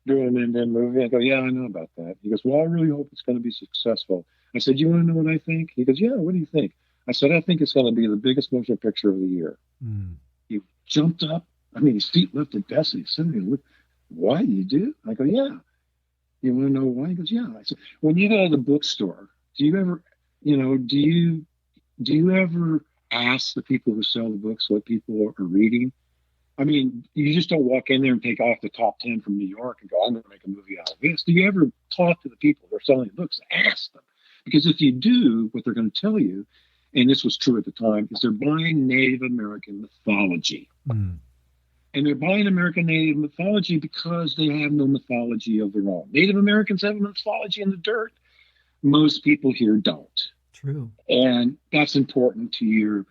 doing an Indian movie. I go, yeah, I know about that. He goes, well, I really hope it's going to be successful. I said, you want to know what I think? He goes, yeah, what do you think? I said, I think it's going to be the biggest motion picture of the year. Mm. He jumped up. I mean, his feet lifted Bessie. He said, why you do? I go, yeah. You want to know why? He goes, yeah. I said, when you go to the bookstore, do you ever, do you ever ask the people who sell the books what people are reading? I mean, you just don't walk in there and take off the top 10 from New York and go, I'm going to make a movie out of this. Do you ever talk to the people who are selling the books? Ask them. Because if you do, what they're going to tell you, and this was true at the time, is they're buying Native American mythology. Mm. And they're buying American Native mythology because they have no mythology of their own. Native Americans have a mythology in the dirt. Most people here don't. True. And that's important to you.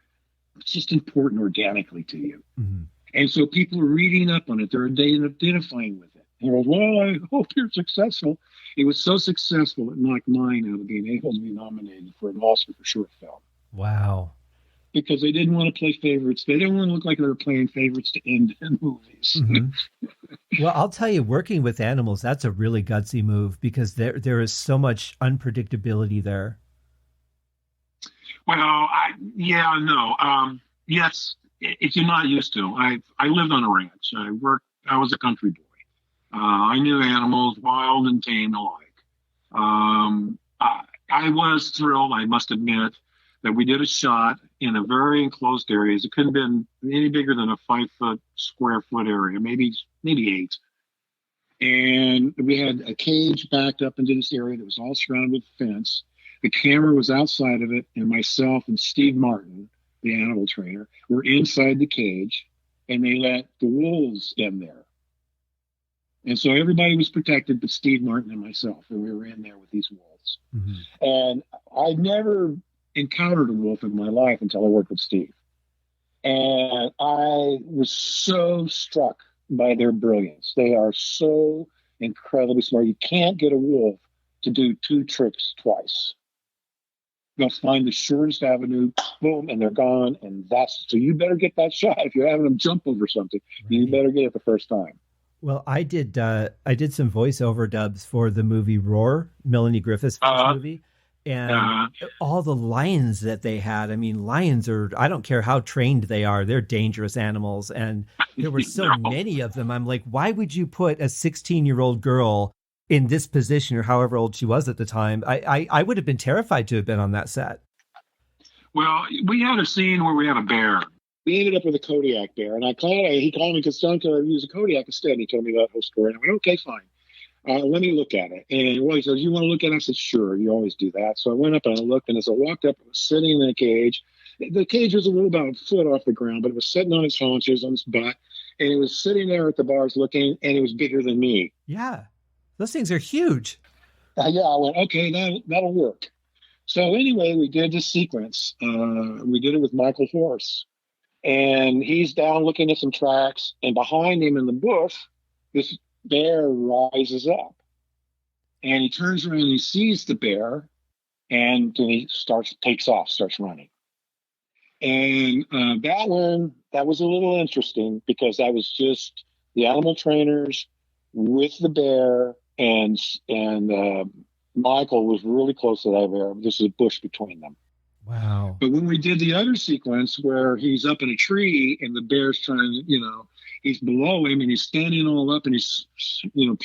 It's just important organically to you. Mm-hmm. And so people are reading up on it. They're identifying with it. And he goes, well, I hope you're successful. It was so successful it knocked mine out of being able to be nominated for an Oscar for short film. Wow. Because they didn't want to play favorites. They didn't want to look like they were playing favorites to end in movies. Mm-hmm. Well, I'll tell you, working with animals, that's a really gutsy move because there is so much unpredictability there. Well, yes, if you're not used to. I lived on a ranch. I was a country boy. I knew animals, wild and tame alike. I was thrilled, I must admit, that we did a shot in a very enclosed area. It couldn't have been any bigger than a 5 square foot area, maybe 8. And we had a cage backed up into this area that was all surrounded with a fence. The camera was outside of it, and myself and Steve Martin, the animal trainer, were inside the cage, and they let the wolves in there. And so everybody was protected but Steve Martin and myself, and we were in there with these wolves. Mm-hmm. And I never encountered a wolf in my life until I worked with Steve. And I was so struck by their brilliance. They are so incredibly smart. You can't get a wolf to do 2 tricks twice. They'll find the shortest avenue, boom, and they're gone. And so you better get that shot. If you're having them jump over something, right, you better get it the first time. Well, I did some voiceover dubs for the movie Roar, Melanie Griffith's movie. And all the lions that they had, I mean, lions I don't care how trained they are, they're dangerous animals. And there were so many of them. I'm like, why would you put a 16-year-old girl in this position, or however old she was at the time? I would have been terrified to have been on that set. Well, we had a scene where we had a bear. We ended up with a Kodiak bear. And he called me because Son, can I use a Kodiak instead? He told me that whole story. And I went, okay, fine. Let me look at it. And he says, you want to look at it? I said, sure, you always do that. So I went up and I looked, and as I walked up, it was sitting in a cage. The cage was about a foot off the ground, but it was sitting on its haunches, on its butt, and it was sitting there at the bars looking, and it was bigger than me. Yeah, those things are huge. I went, okay, that'll work. So anyway, we did this sequence. We did it with Michael Horse, and he's down looking at some tracks, and behind him in the bush, this bear rises up, and he turns around and he sees the bear, and then he takes off, starts running. And that was a little interesting because that was just the animal trainers with the bear, and Michael was really close to that bear. This is a bush between them. Wow. But when we did the other sequence where he's up in a tree and the bear's trying to, he's below him and he's standing all up and he's,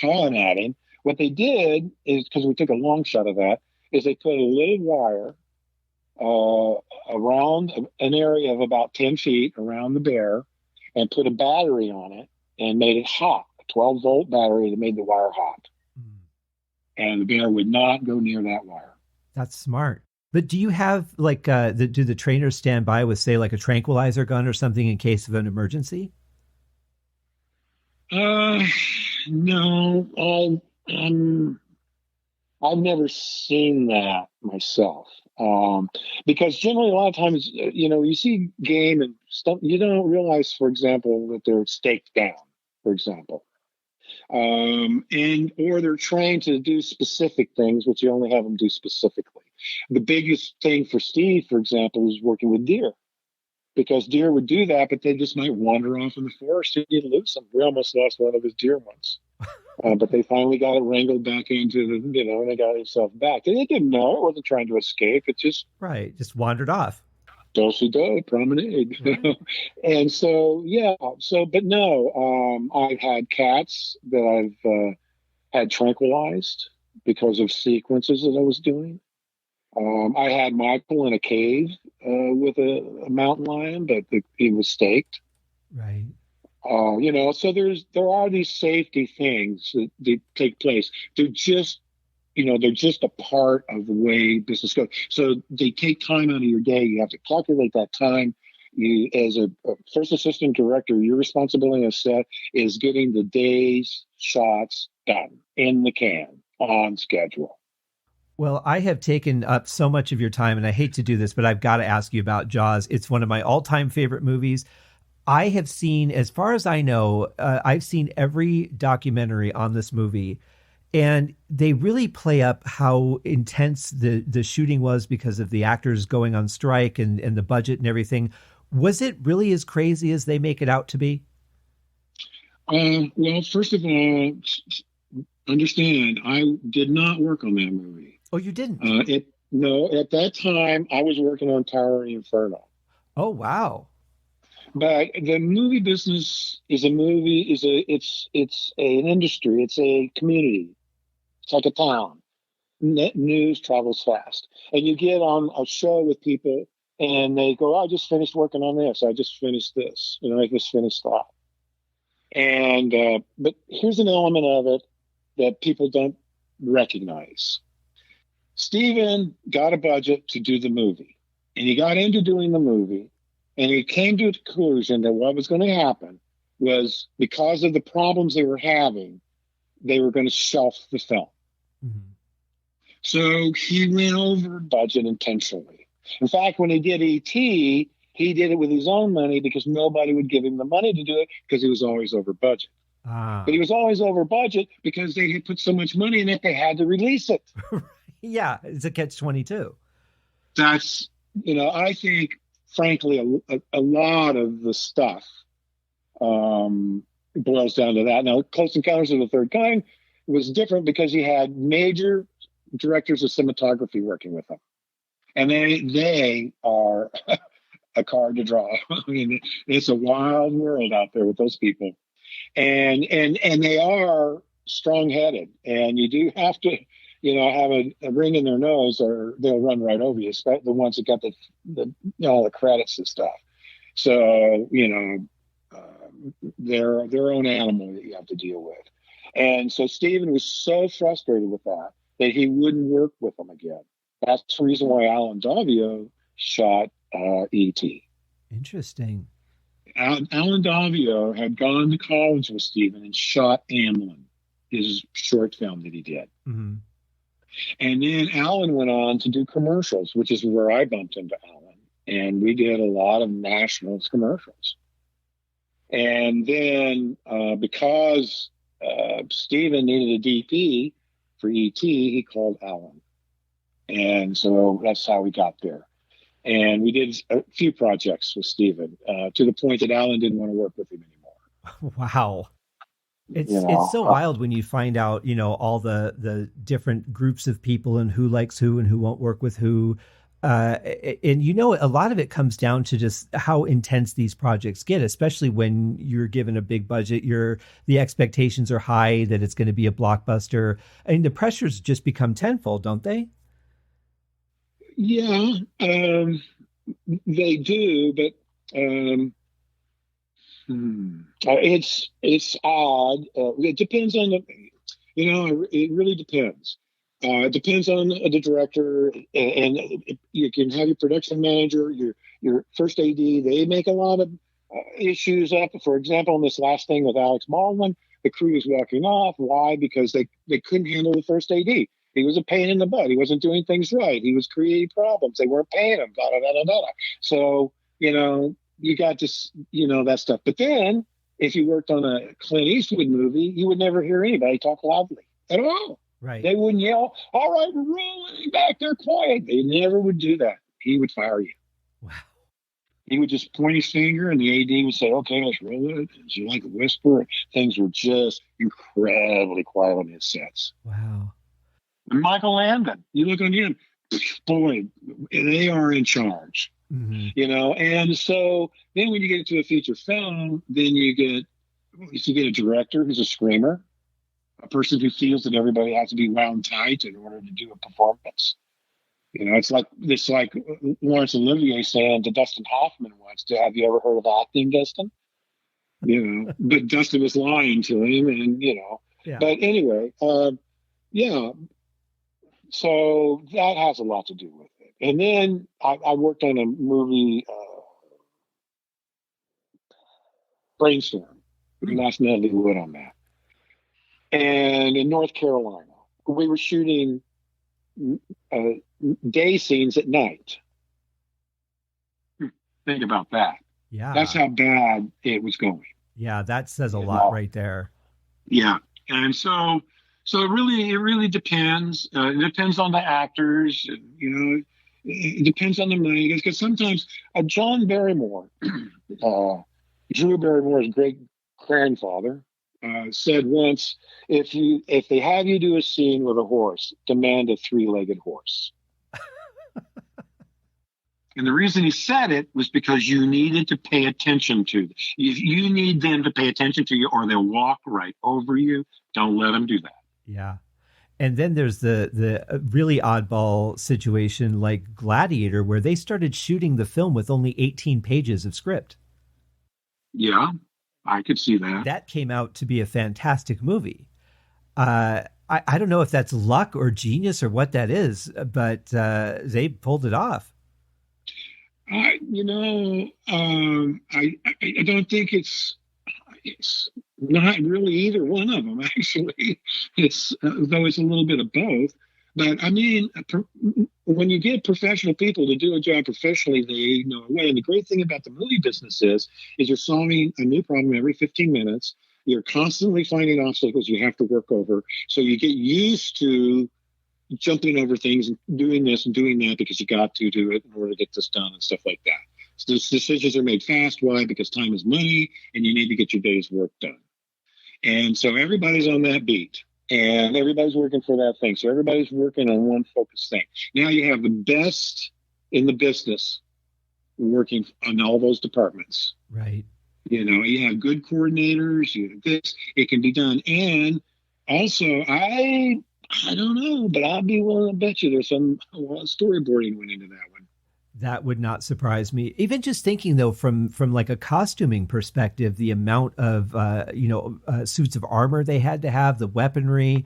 pawing at him. What they did is, because we took a long shot of that, is they put a little wire around an area of about 10 feet around the bear and put a battery on it and made it hot, a 12-volt battery that made the wire hot. Mm. And the bear would not go near that wire. That's smart. But do you have like do the trainers stand by with say like a tranquilizer gun or something in case of an emergency? Uh, no, I've never seen that myself. Because generally, a lot of times, you see game and stuff, you don't realize, for example, that they're staked down, for example, and or they're trained to do specific things, which you only have them do specifically. The biggest thing for Steve, for example, is working with deer because deer would do that, but they just might wander off in the forest and you'd lose them. We almost lost one of his deer once. But they finally got it wrangled back into and they got itself back. And they didn't know it wasn't trying to escape. It just Just wandered off. do promenade. Right. And so, yeah. But no, I've had cats that I've had tranquilized because of sequences that I was doing. I had Michael in a cave with a mountain lion, but he was staked. Right. So there are these safety things that take place. They're just a part of the way business goes. So they take time out of your day. You have to calculate that time. You, as a first assistant director, your responsibility on set is getting the day's shots done in the can on schedule. Well, I have taken up so much of your time, and I hate to do this, but I've got to ask you about Jaws. It's one of my all-time favorite movies. I have seen, as far as I know, I've seen every documentary on this movie, and they really play up how intense the shooting was because of the actors going on strike and the budget and everything. Was it really as crazy as they make it out to be? Well, first of all, understand, I did not work on that movie. Oh, you didn't? No, at that time, I was working on Towering Inferno. Oh, wow. But the movie business is an industry. It's a community. It's like a town. News travels fast. And you get on a show with people and they go, I just finished working on this. I just finished this. I just finished that. And, but here's an element of it that people don't recognize. Steven got a budget to do the movie, and he got into doing the movie, and he came to a conclusion that what was going to happen was because of the problems they were having, they were going to shelf the film. Mm-hmm. So he went over budget intentionally. In fact, when he did E.T., he did it with his own money because nobody would give him the money to do it because he was always over budget. But he was always over budget because they had put so much money in it, they had to release it. Yeah, it's a catch-22. That's, I think, frankly, a lot of the stuff boils down to that. Now, Close Encounters of the Third Kind was different because he had major directors of cinematography working with him. And they are a card to draw. I mean, it's a wild world out there with those people. And they are strong-headed. And you do have to have a ring in their nose or they'll run right over you, especially the ones that got all the credits and stuff. So, they're their own animal that you have to deal with. And so Steven was so frustrated with that he wouldn't work with them again. That's the reason why Alan Davio shot E.T. Interesting. Alan Davio had gone to college with Steven and shot Amlin, his short film that he did. Mm-hmm. And then Alan went on to do commercials, which is where I bumped into Alan. And we did a lot of nationals commercials. And then because Steven needed a DP for ET, he called Alan. And so that's how we got there. And we did a few projects with Steven to the point that Alan didn't want to work with him anymore. Wow. It's so wild when you find out, all the different groups of people and who likes who and who won't work with who. And a lot of it comes down to just how intense these projects get, especially when you're given a big budget, the expectations are high that it's going to be a blockbuster. I mean, the pressures just become tenfold, don't they? Yeah, they do, but it's odd. It depends on it really depends. It depends on the director, and you can have your production manager, your first AD. They make a lot of issues up. For example, in this last thing with Alex Baldwin, the crew was walking off. Why? Because they couldn't handle the first AD. He was a pain in the butt. He wasn't doing things right. He was creating problems. They weren't paying him. Da, da, da, da, da. So, you got just, that stuff. But then if you worked on a Clint Eastwood movie, you would never hear anybody talk loudly at all. Right. They wouldn't yell, "All right, we're rolling back there, quiet." They never would do that. He would fire you. Wow. He would just point his finger, and the AD would say, "Okay, let's roll it." As you like a whisper, things were just incredibly quiet on his sets. Wow. And Michael Landon, you look on him, boy, they are in charge. Mm-hmm. And so then when you get into a feature film, then you get a director who's a screamer, a person who feels that everybody has to be wound tight in order to do a performance. It's like Laurence Olivier saying to Dustin Hoffman once, "Have you ever heard of acting, Dustin?" But Dustin was lying to him, and Yeah. But anyway, yeah. So that has a lot to do with it. And then I worked on a movie, Brainstorm. We lost Natalie Wood on that. And in North Carolina, we were shooting day scenes at night. Think about that. Yeah. That's how bad it was going. Yeah, that says a lot right there. Yeah. And so it really depends. It depends on the actors, it depends on the money. Because sometimes John Barrymore, Drew Barrymore's great grandfather, said once, if they have you do a scene with a horse, demand a 3-legged horse. And the reason he said it was because you needed to pay attention to them. You need them to pay attention to you, or they'll walk right over you. Don't let them do that. Yeah. And then there's the really oddball situation like Gladiator, where they started shooting the film with only 18 pages of script. Yeah, I could see that. That came out to be a fantastic movie. I don't know if that's luck or genius or what that is, but they pulled it off. I don't think it's not really either one of them, actually. It's though it's a little bit of both. But I mean, when you get professional people to do a job professionally, they know a way. And the great thing about the movie business is you're solving a new problem every 15 minutes. You're constantly finding obstacles you have to work over. So you get used to jumping over things and doing this and doing that because you got to do it in order to get this done and stuff like that. So those decisions are made fast. Why? Because time is money and you need to get your day's work done. And so everybody's on that beat and everybody's working for that thing. So everybody's working on one focused thing. Now you have the best in the business working on all those departments. Right. You have good coordinators. It can be done. And also, I don't know, but I'd be willing to bet you there's some storyboarding went into that one. That would not surprise me. Even just thinking, though, from like a costuming perspective, the amount of, suits of armor they had to have, the weaponry,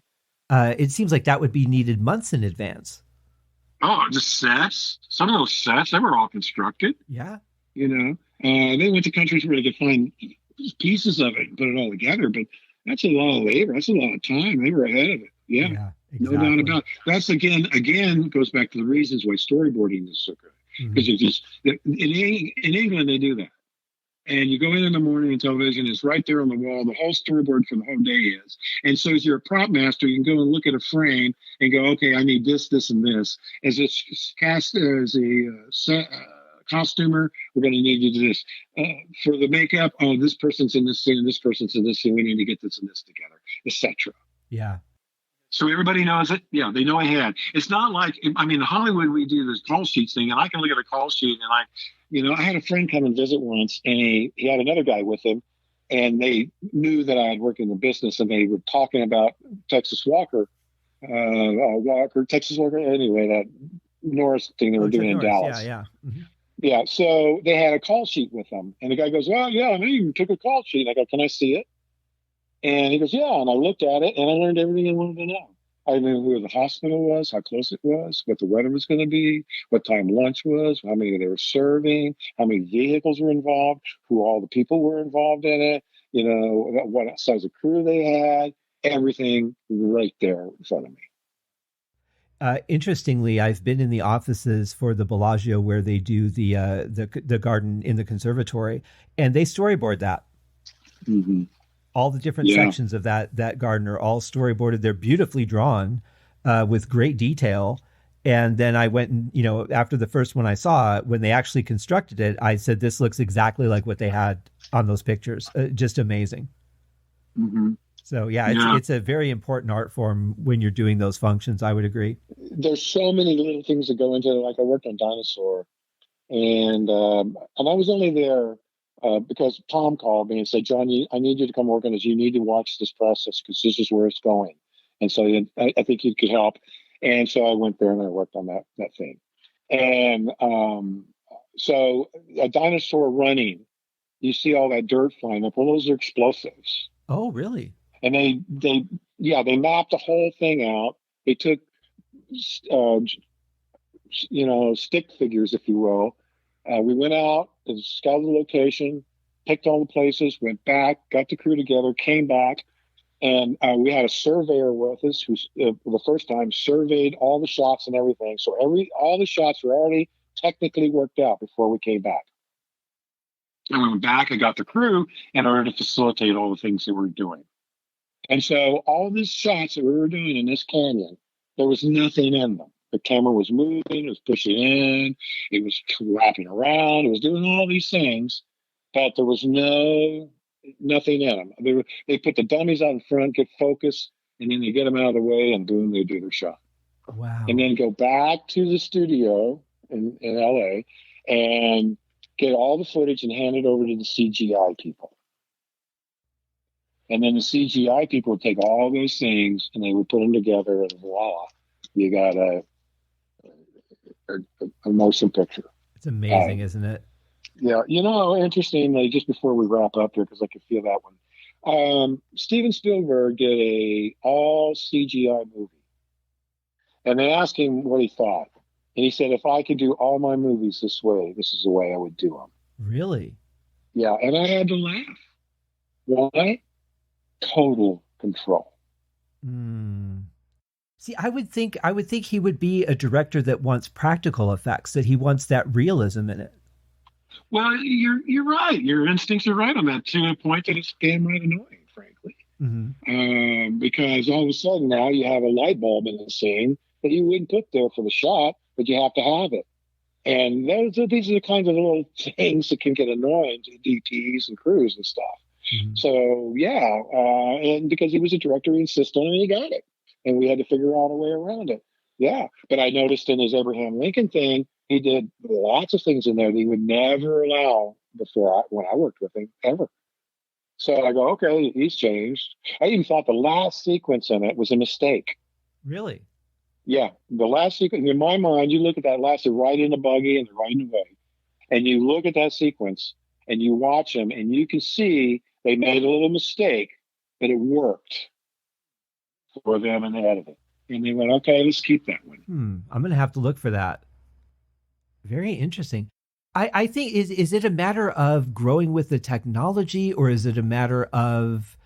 it seems like that would be needed months in advance. Oh, the sets. Some of those sets, they were all constructed. Yeah. They went to countries where they could find pieces of it and put it all together, but that's a lot of labor. That's a lot of time. They were ahead of it. Yeah, exactly. No doubt about it. That's again goes back to the reasons why storyboarding is so good. Because in England they do that, and you go in the morning and television is right there on the wall. The whole storyboard for the whole day is, and so as you're a prop master, you can go and look at a frame and go, okay, I need this, this, and this. As a costumer, we're going to need you to do this. For the makeup, this person's in this scene, and this person's in this scene. We need to get this and this together, etc. Yeah. So everybody knows it. Yeah, they know ahead. It's not like, in Hollywood, we do this call sheets thing, and I can look at a call sheet, and I had a friend come and visit once, and he had another guy with him, and they knew that I had worked in the business, and they were talking about Texas Walker, anyway, that Norris thing they were doing in Dallas. Yeah. Mm-hmm. Yeah, so they had a call sheet with them, and the guy goes, "Well, yeah, I know you took a call sheet." And I go, "Can I see it?" And he goes, "Yeah." And I looked at it, and I learned everything I wanted to know. I knew who the hospital was, how close it was, what the weather was going to be, what time lunch was, how many they were serving, how many vehicles were involved, who all the people were involved in it, what size of crew they had, everything right there in front of me. Interestingly, I've been in the offices for the Bellagio where they do the garden in the conservatory, and they storyboard that. Mm-hmm. All the different sections of that garden are all storyboarded. They're beautifully drawn with great detail. And then I went and, after the first one I saw, when they actually constructed it, I said, this looks exactly like what they had on those pictures. Just amazing. Mm-hmm. So, it's a very important art form when you're doing those functions. I would agree. There's so many little things that go into it. Like I worked on Dinosaur, and I was only there because Tom called me and said, John, I need you to come work on this. You need to watch this process because this is where it's going. And so I think you could help. And so I went there and I worked on that thing. And so a dinosaur running, you see all that dirt flying up. Well, those are explosives. Oh, really? And they mapped the whole thing out. They took, stick figures, if you will. We went out and scouted the location, picked all the places, went back, got the crew together, came back, and we had a surveyor with us who, for the first time, surveyed all the shots and everything. So all the shots were already technically worked out before we came back. And we went back and got the crew in order to facilitate all the things that we were doing. And so all these shots that we were doing in this canyon, there was nothing in them. The camera was moving, it was pushing in, it was wrapping around, it was doing all these things, but there was nothing in them. They put the dummies out in front, get focus, and then they get them out of the way, and boom, they do their shot. Wow. And then go back to the studio in LA and get all the footage and hand it over to the CGI people. And then the CGI people would take all those things and they would put them together, and voila, you got a motion picture. It's amazing, isn't it? Yeah. Interestingly, just before we wrap up here, because I can feel that one, Steven Spielerg did a all CGI movie. And they asked him what he thought. And he said, if I could do all my movies this way, this is the way I would do them. Really? Yeah. And I had to laugh. Why? Total control. See, I would think he would be a director that wants practical effects, that he wants that realism in it. Well, you're right. Your instincts are right on that, to a point that it's damn right annoying, frankly. Mm-hmm. Because all of a sudden now you have a light bulb in the scene that you wouldn't put there for the shot, but you have to have it. And these are the kinds of little things that can get annoying to DTs and crews and stuff. Mm-hmm. So, and because he was a director, he insisted on it, and he got it. And we had to figure out a way around it. Yeah. But I noticed in his Abraham Lincoln thing, he did lots of things in there that he would never allow when I worked with him, ever. So I go, okay, he's changed. I even thought the last sequence in it was a mistake. Really? Yeah. The last sequence, in my mind, you look at that last, they're riding a buggy and they're riding away. And you look at that sequence and you watch them and you can see they made a little mistake, but it worked for them in the editing. And they went, okay, let's keep that one. I'm going to have to look for that. Very interesting. I think, is it a matter of growing with the technology, or is it a matter of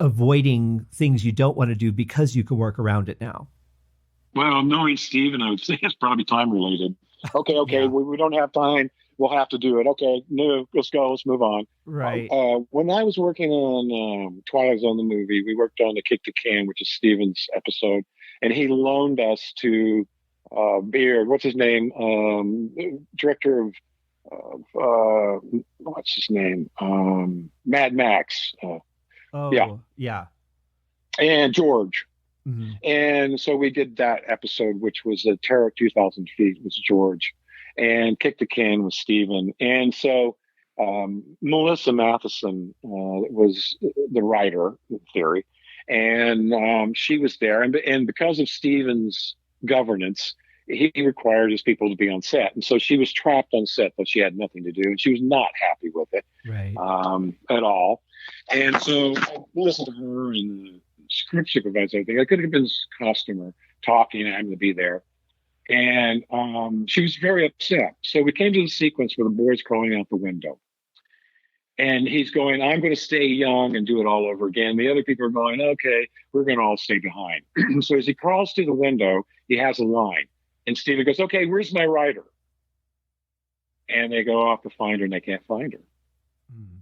avoiding things you don't want to do because you can work around it now? Well, knowing Steven, I would say it's probably time related. Okay, Yeah. we don't have time. We'll have to do it. Okay, no, let's go. Let's move on. Right. When I was working on Twilight Zone, the movie, we worked on the Kick the Can, which is Steven's episode, and he loaned us to Beard. What's his name? Director of what's his name? Mad Max. Yeah. And George. Mm-hmm. And so we did that episode, which was the Terror at 2,000 Feet, was George. And Kick the Can was Steven. And so Melissa Matheson was the writer, in theory. And she was there. And because of Steven's governance, he required his people to be on set. And so she was trapped on set, but she had nothing to do. And she was not happy with it right. At all. And so I listened to her, and script supervisor, I think. I could have been his customer talking and having to be there. And she was very upset. So we came to the sequence where the boy's crawling out the window. And he's going, I'm going to stay young and do it all over again. The other people are going, okay, we're going to all stay behind. So as he crawls through the window, he has a line. And Steven goes, okay, where's my rider? And they go off to find her, and they can't find her.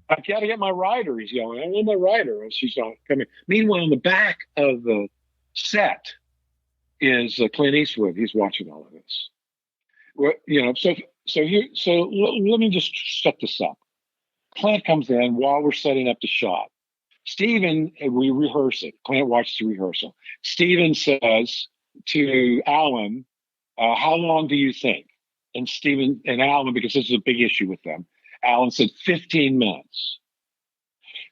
I've got to get my rider, he's yelling. I want my rider. And she's not coming. Meanwhile, in the back of the set is Clint Eastwood. He's watching all of this. Well, so let me just set this up. Clint comes in while we're setting up the shot. Steven, we rehearse it. Clint watches the rehearsal. Steven says to Alan, how long do you think? And Steven and Alan, because this is a big issue with them, Alan said 15 minutes.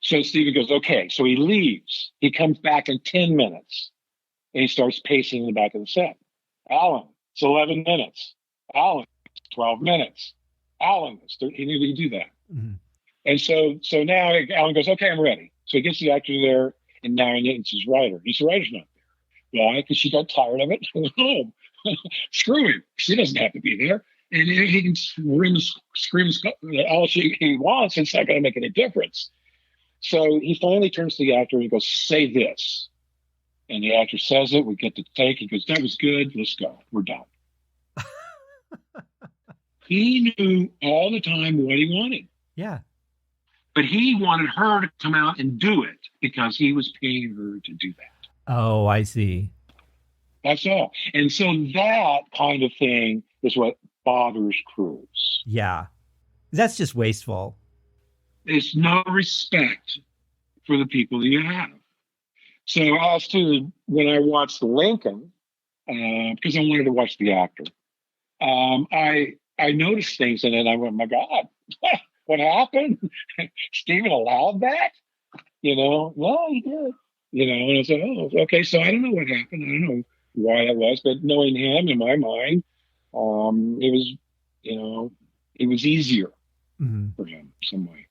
So Steven goes, okay. So he leaves. He comes back in 10 minutes. And he starts pacing in the back of the set. Alan, it's 11 minutes. Alan, 12 minutes. Alan, he knew he could do that. Mm-hmm. And so now Alan goes, okay, I'm ready. So he gets the actor there, and now it's his writer. He's the writer's not there. Why? Because she got tired of it and went home. Screw him. She doesn't have to be there. And he can scream all he wants. It's not going to make any difference. So he finally turns to the actor and he goes, say this. And the actor says it. We get the take. He goes, that was good. Let's go. We're done. He knew all the time what he wanted. Yeah. But he wanted her to come out and do it because he was paying her to do that. Oh, I see. That's all. And so that kind of thing is what bothers crews. Yeah. That's just wasteful. There's no respect for the people that you have. So as to when I watched Lincoln, because I wanted to watch the actor, I noticed things in it. I went, my God, what happened? Steven allowed that? No, he did. And I said, oh, okay. So I don't know what happened. I don't know why that was, but knowing him in my mind, it was easier for him some way.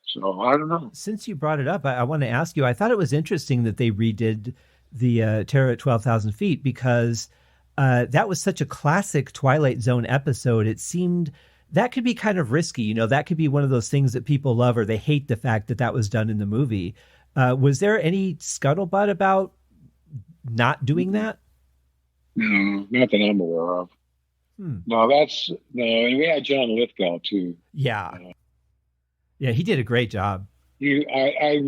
So I don't know. Since you brought it up, I want to ask you, I thought it was interesting that they redid the Terror at 12,000 Feet because that was such a classic Twilight Zone episode. It seemed that could be kind of risky. That could be one of those things that people love or they hate the fact that that was done in the movie. Was there any scuttlebutt about not doing that? No, not that I'm aware of. No, and we had John Lithgow too. Yeah. Yeah, he did a great job. I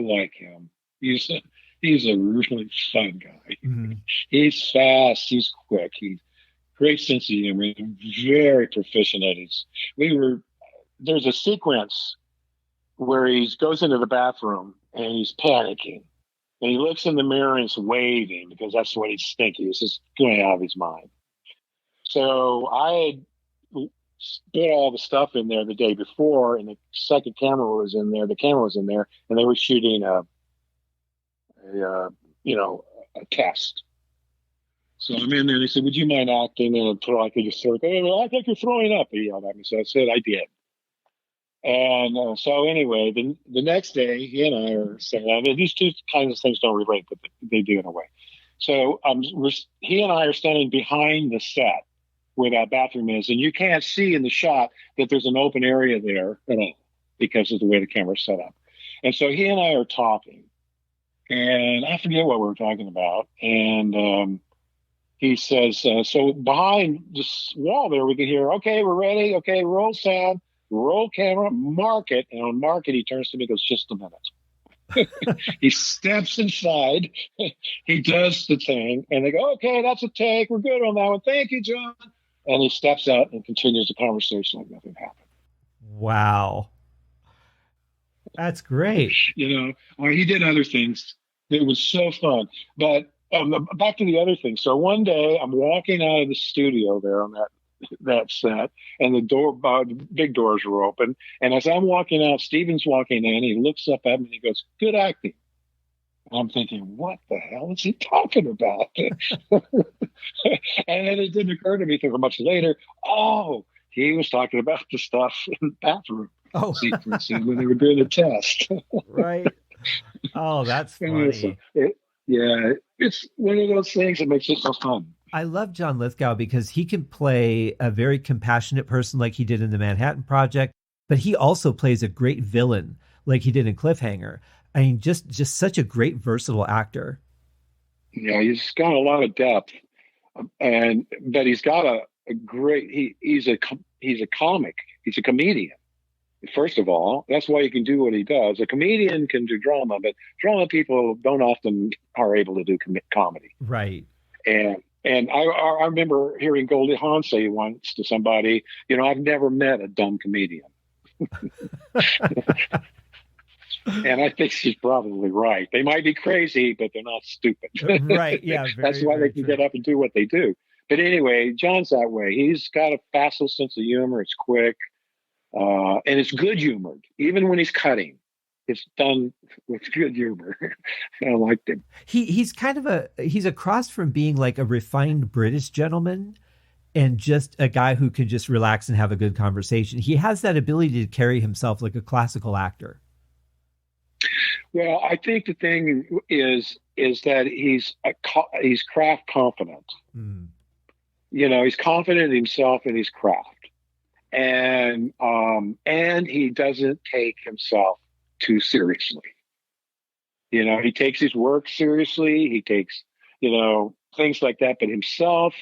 like him. He's a really fun guy. Mm-hmm. He's fast. He's quick. He's great sense of humor. Very proficient at his. There's a sequence where he goes into the bathroom and he's panicking, and he looks in the mirror and he's waving because that's what he's thinking. He's just going out of his mind. So I had put all the stuff in there the day before, and the second camera was in there. The camera was in there, and they were shooting a test. So I'm in there, and they said, "Would you mind acting?" And I could just sort of, "I think you're throwing up." He yelled at me, so I said I did. And so anyway, the next day, he and I are saying, these two kinds of things don't relate, but they do in a way. So he and I are standing behind the set where that bathroom is, and you can't see in the shot that there's an open area there at all because of the way the camera's set up. And so he and I are talking, and I forget what we were talking about. And he says, so behind this wall there, we can hear, okay, we're ready. Okay, roll sound, roll camera, mark it. And on mark it, he turns to me and goes, just a minute. He steps inside. He does the thing, and they go, okay, that's a take. We're good on that one. Thank you, John. And he steps out and continues the conversation like nothing happened. Wow. That's great. He did other things. It was so fun. But back to the other thing. So one day I'm walking out of the studio there on that set, and the big doors were open. And as I'm walking out, Steven's walking in. He looks up at me and he goes, good acting. And I'm thinking, what the hell is he talking about? And then it didn't occur to me until much later. Oh, he was talking about the stuff in the bathroom sequence when they were doing the test. Right. Oh, that's And so funny. yeah, it's one of those things that makes it so fun. I love John Lithgow because he can play a very compassionate person like he did in the Manhattan Project, but he also plays a great villain like he did in Cliffhanger. I mean, just such a great versatile actor. Yeah, he's got a lot of depth, and but he's got a great. He's a comic. He's a comedian. First of all, that's why he can do what he does. A comedian can do drama, but drama people don't often are able to do comedy. Right. And I remember hearing Goldie Hawn say once to somebody, I've never met a dumb comedian. And I think she's probably right. They might be crazy, but they're not stupid. Right. Yeah. That's why they can get up and do what they do. But anyway, John's that way. He's got a facile sense of humor. It's quick. And it's good humored. Even when he's cutting, it's done with good humor. I liked him. He's kind of he's a cross from being like a refined British gentleman and just a guy who can just relax and have a good conversation. He has that ability to carry himself like a classical actor. Well, I think the thing is that he's craft confident. Mm. He's confident in himself and his craft, and he doesn't take himself too seriously. He takes his work seriously. He takes things like that, but himself,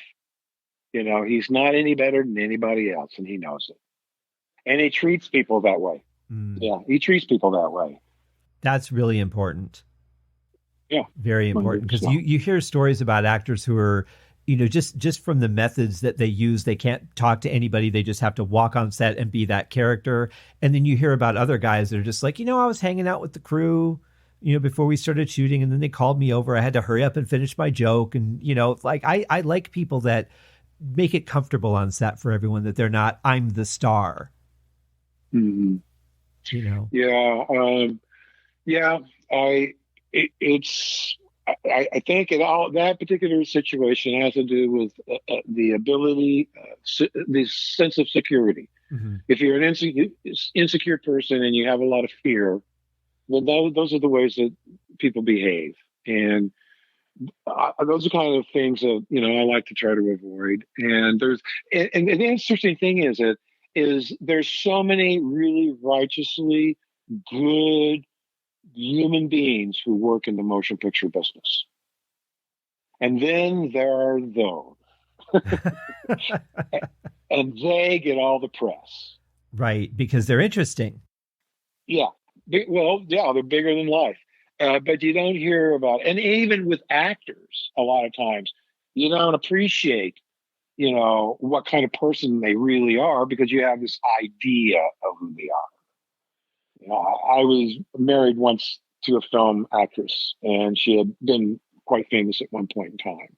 he's not any better than anybody else, and he knows it. And he treats people that way. Mm. Yeah, he treats people that way. That's really important. Yeah. Very important. Because you hear stories about actors who are, just from the methods that they use, they can't talk to anybody. They just have to walk on set and be that character. And then you hear about other guys that are just like, I was hanging out with the crew, before we started shooting, and then they called me over. I had to hurry up and finish my joke. And, I like people that make it comfortable on set for everyone, that they're not, I'm the star. Mm-hmm. Yeah. Yeah, I think that particular situation has to do with the ability, the sense of security. Mm-hmm. If you're an insecure person and you have a lot of fear, then those are the ways that people behave, and those are kind of things that I like to try to avoid. And the interesting thing is there's so many really righteously good human beings who work in the motion picture business. And then there are those. And they get all the press. Right, because they're interesting. Yeah. Well, yeah, they're bigger than life. But you don't hear about, and even with actors, a lot of times, you don't appreciate, what kind of person they really are, because you have this idea of who they are. I was married once to a film actress, and she had been quite famous at one point in time.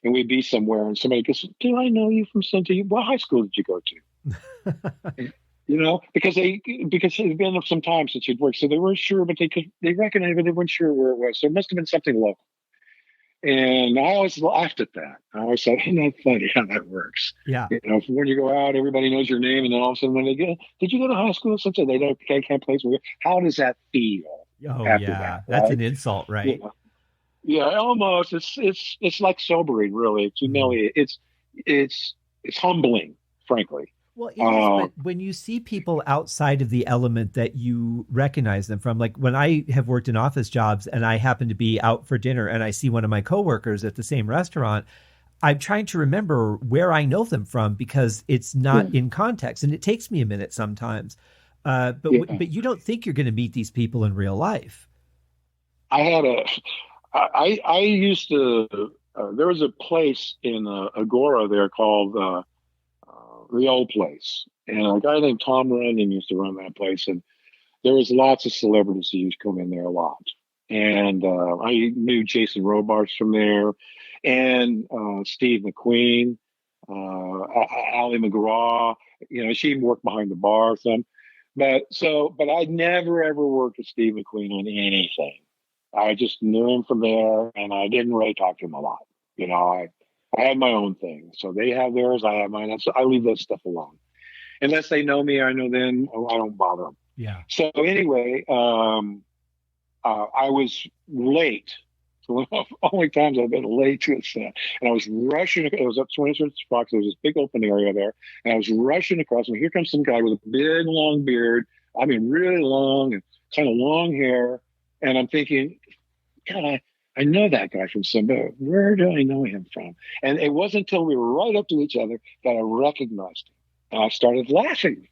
And we'd be somewhere, and somebody goes, "Do I know you from something? What high school did you go to?" Because it had been some time since she'd worked, so they weren't sure, but they recognized, but they weren't sure where it was. So it must have been something local. And I always laughed at that. I always thought, isn't that funny how that works? Yeah. When you go out, everybody knows your name, and then all of a sudden, when they get, did you go to high school or something? They can't place. How does that feel? Oh, yeah, that's an insult, right? Yeah, almost. It's like sobering, really. It's humiliating. It's humbling, frankly. Well, it is, but when you see people outside of the element that you recognize them from, like when I have worked in office jobs and I happen to be out for dinner and I see one of my coworkers at the same restaurant, I'm trying to remember where I know them from, because it's not in context, and it takes me a minute sometimes. But you don't think you're going to meet these people in real life. I used to, there was a place in Agora there called the Old Place, and a guy named Tom Runyon used to run that place, and there was lots of celebrities who used to come in there a lot. And I knew Jason Robards from there, and Steve McQueen, Ali McGraw. She worked behind the bar some. But I never ever worked with Steve McQueen on anything. I just knew him from there, and I didn't really talk to him a lot. I had my own thing. So they have theirs, I have mine. So I leave that stuff alone. Unless they know me, I know them, I don't bother them. Yeah. So anyway, I was late. So one of the only times I've been late to a set. And I was rushing. It was up 26th Fox. There was this big open area there. And I was rushing across. And here comes some guy with a big, long beard. I mean, really long and kind of long hair. And I'm thinking, God, I know that guy from somewhere. Where do I know him from? And it wasn't until we were right up to each other that I recognized him. And I started laughing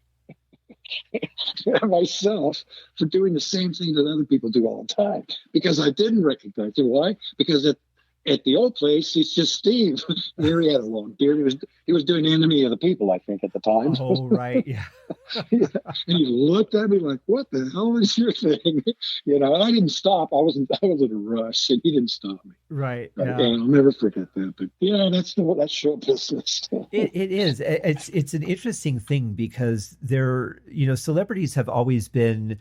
at myself for doing the same thing that other people do all the time, because I didn't recognize him. Why? Because at the old place, he's just Steve. There he had a long beard. He was doing Enemy of the People, I think, at the time. Oh, right. Yeah. Yeah. And he looked at me like, "What the hell is your thing?" And I didn't stop. I was in a rush, and he didn't stop me. Right. But, Yeah. and I'll never forget that. But that's show business. It is. It's an interesting thing because celebrities have always been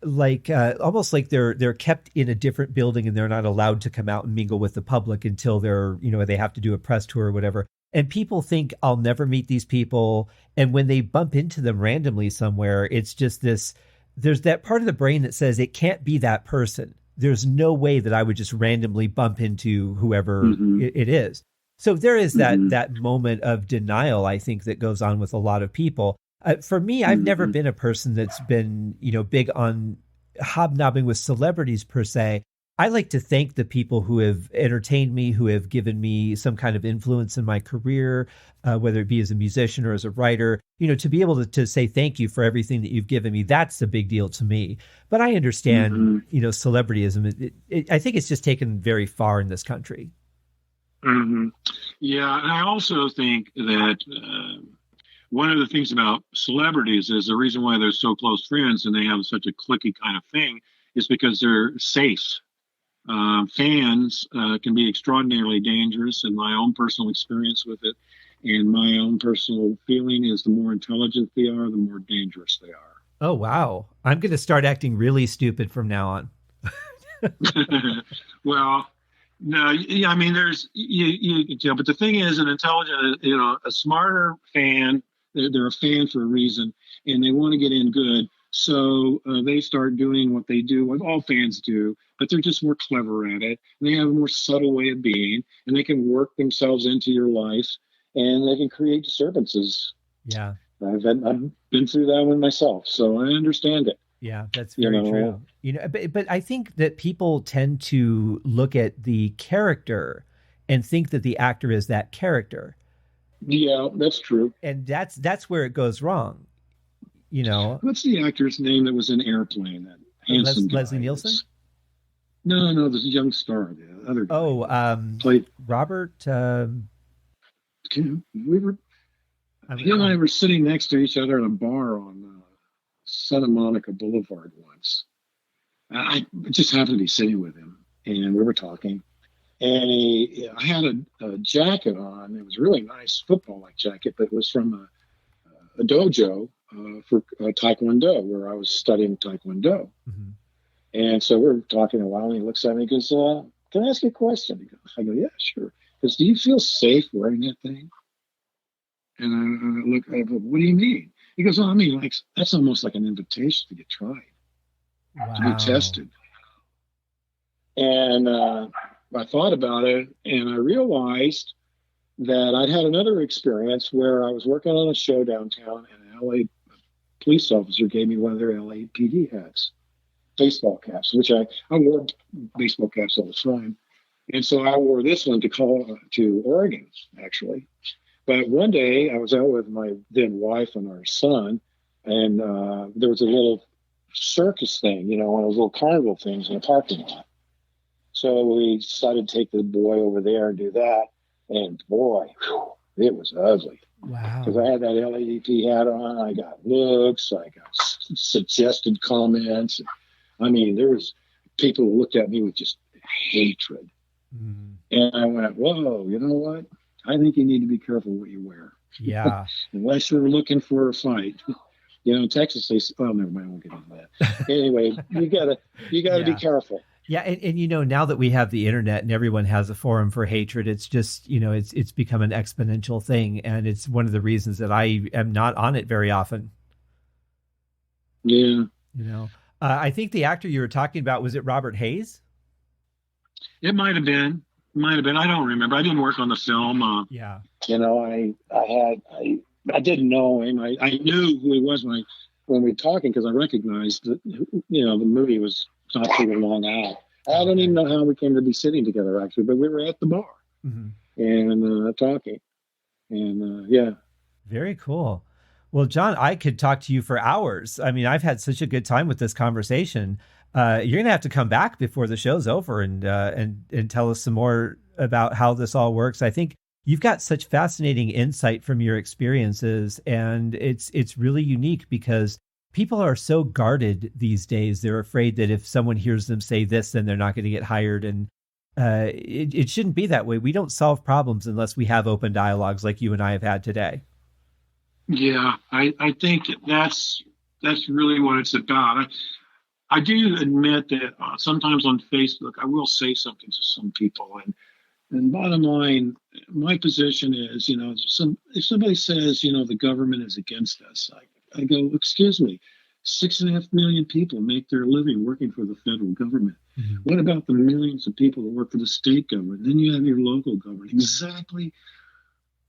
like almost like they're kept in a different building and they're not allowed to come out and mingle with the public until they have to do a press tour or whatever. And people think I'll never meet these people. And when they bump into them randomly somewhere, it's just there's that part of the brain that says it can't be that person. There's no way that I would just randomly bump into whoever it is. So there is that moment of denial, I think, that goes on with a lot of people. For me, I've never been a person that's been, big on hobnobbing with celebrities per se. I like to thank the people who have entertained me, who have given me some kind of influence in my career, whether it be as a musician or as a writer, to be able to say thank you for everything that you've given me. That's a big deal to me. But I understand, celebrityism. I think it's just taken very far in this country. Mm-hmm. Yeah. And I also think that one of the things about celebrities is the reason why they're so close friends and they have such a cliquey kind of thing is because they're safe. Fans can be extraordinarily dangerous, in my own personal experience with it. And my own personal feeling is the more intelligent they are, the more dangerous they are. Oh, wow. I'm going to start acting really stupid from now on. Well, no, yeah, I mean, you can tell. But the thing is, an intelligent, a smarter fan, they're a fan for a reason, and they want to get in good. So they start doing what they do, what all fans do, but they're just more clever at it. And they have a more subtle way of being, and they can work themselves into your life, and they can create disturbances. Yeah. I've been through that one myself, so I understand it. Yeah, that's very true. But I think that people tend to look at the character and think that the actor is that character. Yeah, that's true. And that's where it goes wrong. What's the actor's name that was in Airplane? That handsome Leslie Nielsen? No, there's a young star, the other guy. Played Robert. He and I were sitting next to each other in a bar on Santa Monica Boulevard once. I just happened to be sitting with him, and we were talking. And I had a jacket on. It was a really nice football-like jacket, but it was from a dojo for Taekwondo, where I was studying Taekwondo. Mm-hmm. And so we were talking a while, and he looks at me and goes, "Can I ask you a question?" I go, "Yeah, sure." He goes, "Do you feel safe wearing that thing?" And I go, "What do you mean?" He goes, "Oh, I mean, like, that's almost like an invitation to get tried, to be tested." And I thought about it, and I realized that I'd had another experience where I was working on a show downtown, and an LA police officer gave me one of their LAPD hats, baseball caps, which I wore baseball caps all the time. And so I wore this one to Oregon, actually. But one day I was out with my then wife and our son, and there was a little circus thing, one of those little carnival things in a parking lot. So we decided to take the boy over there and do that. And boy, it was ugly. Wow. Because I had that LADP hat on. I got looks. I got suggested comments. I mean, there was people who looked at me with just hatred. Mm. And I went, whoa, you know what? I think you need to be careful what you wear. Yeah. Unless you're looking for a fight. In Texas, they say, never mind, I won't get into that. Anyway, you gotta be careful. Yeah. And now that we have the internet and everyone has a forum for hatred, it's just, it's become an exponential thing. And it's one of the reasons that I am not on it very often. Yeah. I think the actor you were talking about, was it Robert Hayes? It might have been. I don't remember. I didn't work on the film. Yeah. You know, I didn't know him. I knew who he was when we were talking, because I recognized that, you know, the movie was not too long out. I don't even know how we came to be sitting together, actually, but we were at the bar and talking. And yeah. Very cool. Well, John, I could talk to you for hours. I mean, I've had such a good time with this conversation. You're going to have to come back before the show's over and tell us some more about how this all works. I think you've got such fascinating insight from your experiences, and it's really unique because people are so guarded these days. They're afraid that if someone hears them say this, then they're not going to get hired. And it shouldn't be that way. We don't solve problems unless we have open dialogues like you and I have had today. Yeah, I think that's really what it's about. I do admit that sometimes on Facebook, I will say something to some people. And bottom line, my position is, you know, if somebody says, you know, the government is against us, I go, excuse me, 6.5 million people make their living working for the federal government. Mm-hmm. What about the millions of people that work for the state government? Then you have your local government. Exactly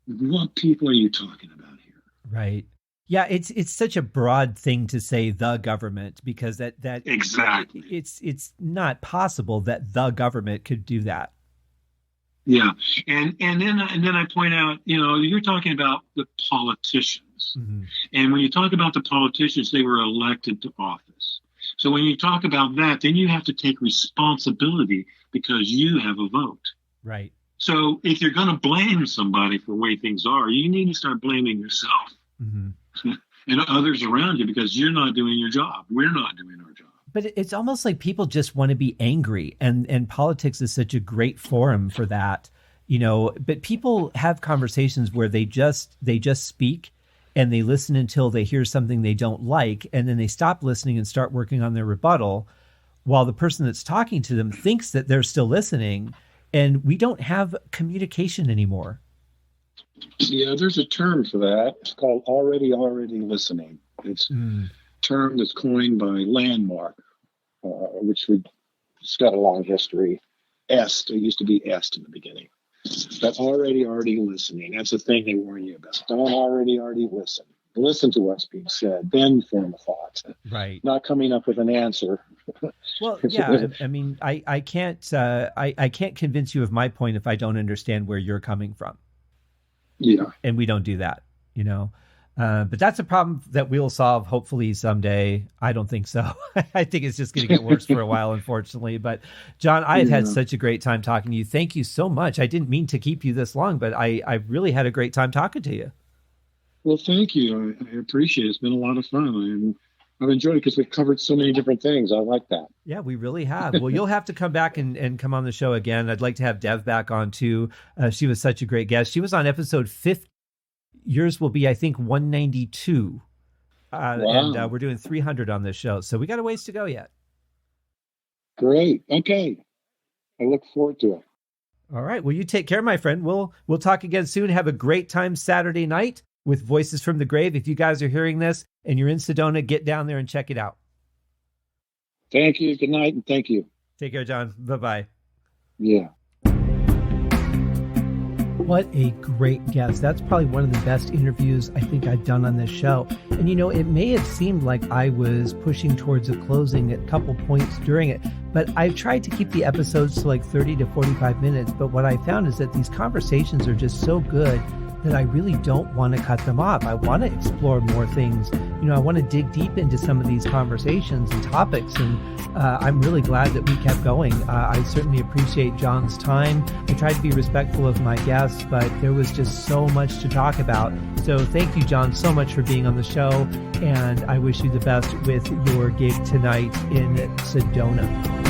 what people are you talking about here? Right. Yeah, it's such a broad thing to say the government, because that exactly it's not possible that the government could do that. Yeah, and then I point out, you know, you're talking about the politicians, and when you talk about the politicians, they were elected to office. So when you talk about that, then you have to take responsibility because you have a vote. Right. So if you're going to blame somebody for the way things are, you need to start blaming yourself and others around you, because you're not doing your job. We're not doing our job. But it's almost like people just want to be angry, and politics is such a great forum for that, you know. But people have conversations where they just speak and they listen until they hear something they don't like, and then they stop listening and start working on their rebuttal, while the person that's talking to them thinks that they're still listening, and we don't have communication anymore. Yeah, there's a term for that. It's called already listening. It's a term that's coined by Landmark, which it's got a long history. It used to be est in the beginning. But already listening. That's the thing they warn you about. Don't already listen. Listen to what's being said, then form a thought. Right. Not coming up with an answer. Well, yeah. I mean, I can't convince you of my point if I don't understand where you're coming from. Yeah. And we don't do that, you know. But that's a problem that we'll solve hopefully someday. I don't think so. I think it's just going to get worse for a while, unfortunately. But John, I've had such a great time talking to you. Thank you so much. I didn't mean to keep you this long, but I really had a great time talking to you. Well, thank you. I appreciate it. It's been a lot of fun. I've enjoyed it because we've covered so many different things. I like that. Yeah, we really have. Well, you'll have to come back and come on the show again. I'd like to have Dev back on too. She was such a great guest. She was on episode 50. Yours will be, I think, 192. Wow. And we're doing 300 on this show. So we got a ways to go yet. Great. Okay. I look forward to it. All right. Well, you take care, my friend. We'll talk again soon. Have a great time Saturday night with Voices from the Grave. If you guys are hearing this and you're in Sedona, get down there and check it out. Thank you. Good night, and thank you. Take care, John. Bye-bye. Yeah. What a great guest. That's probably one of the best interviews I think I've done on this show. And, you know, it may have seemed like I was pushing towards a closing at a couple points during it, but I've tried to keep the episodes to like 30 to 45 minutes. But what I found is that these conversations are just so good that I really don't want to cut them off. I want to explore more things. You know, I want to dig deep into some of these conversations and topics, and I'm really glad that we kept going. I certainly appreciate John's time. I tried to be respectful of my guests, but there was just so much to talk about. So thank you, John, so much for being on the show, and I wish you the best with your gig tonight in Sedona.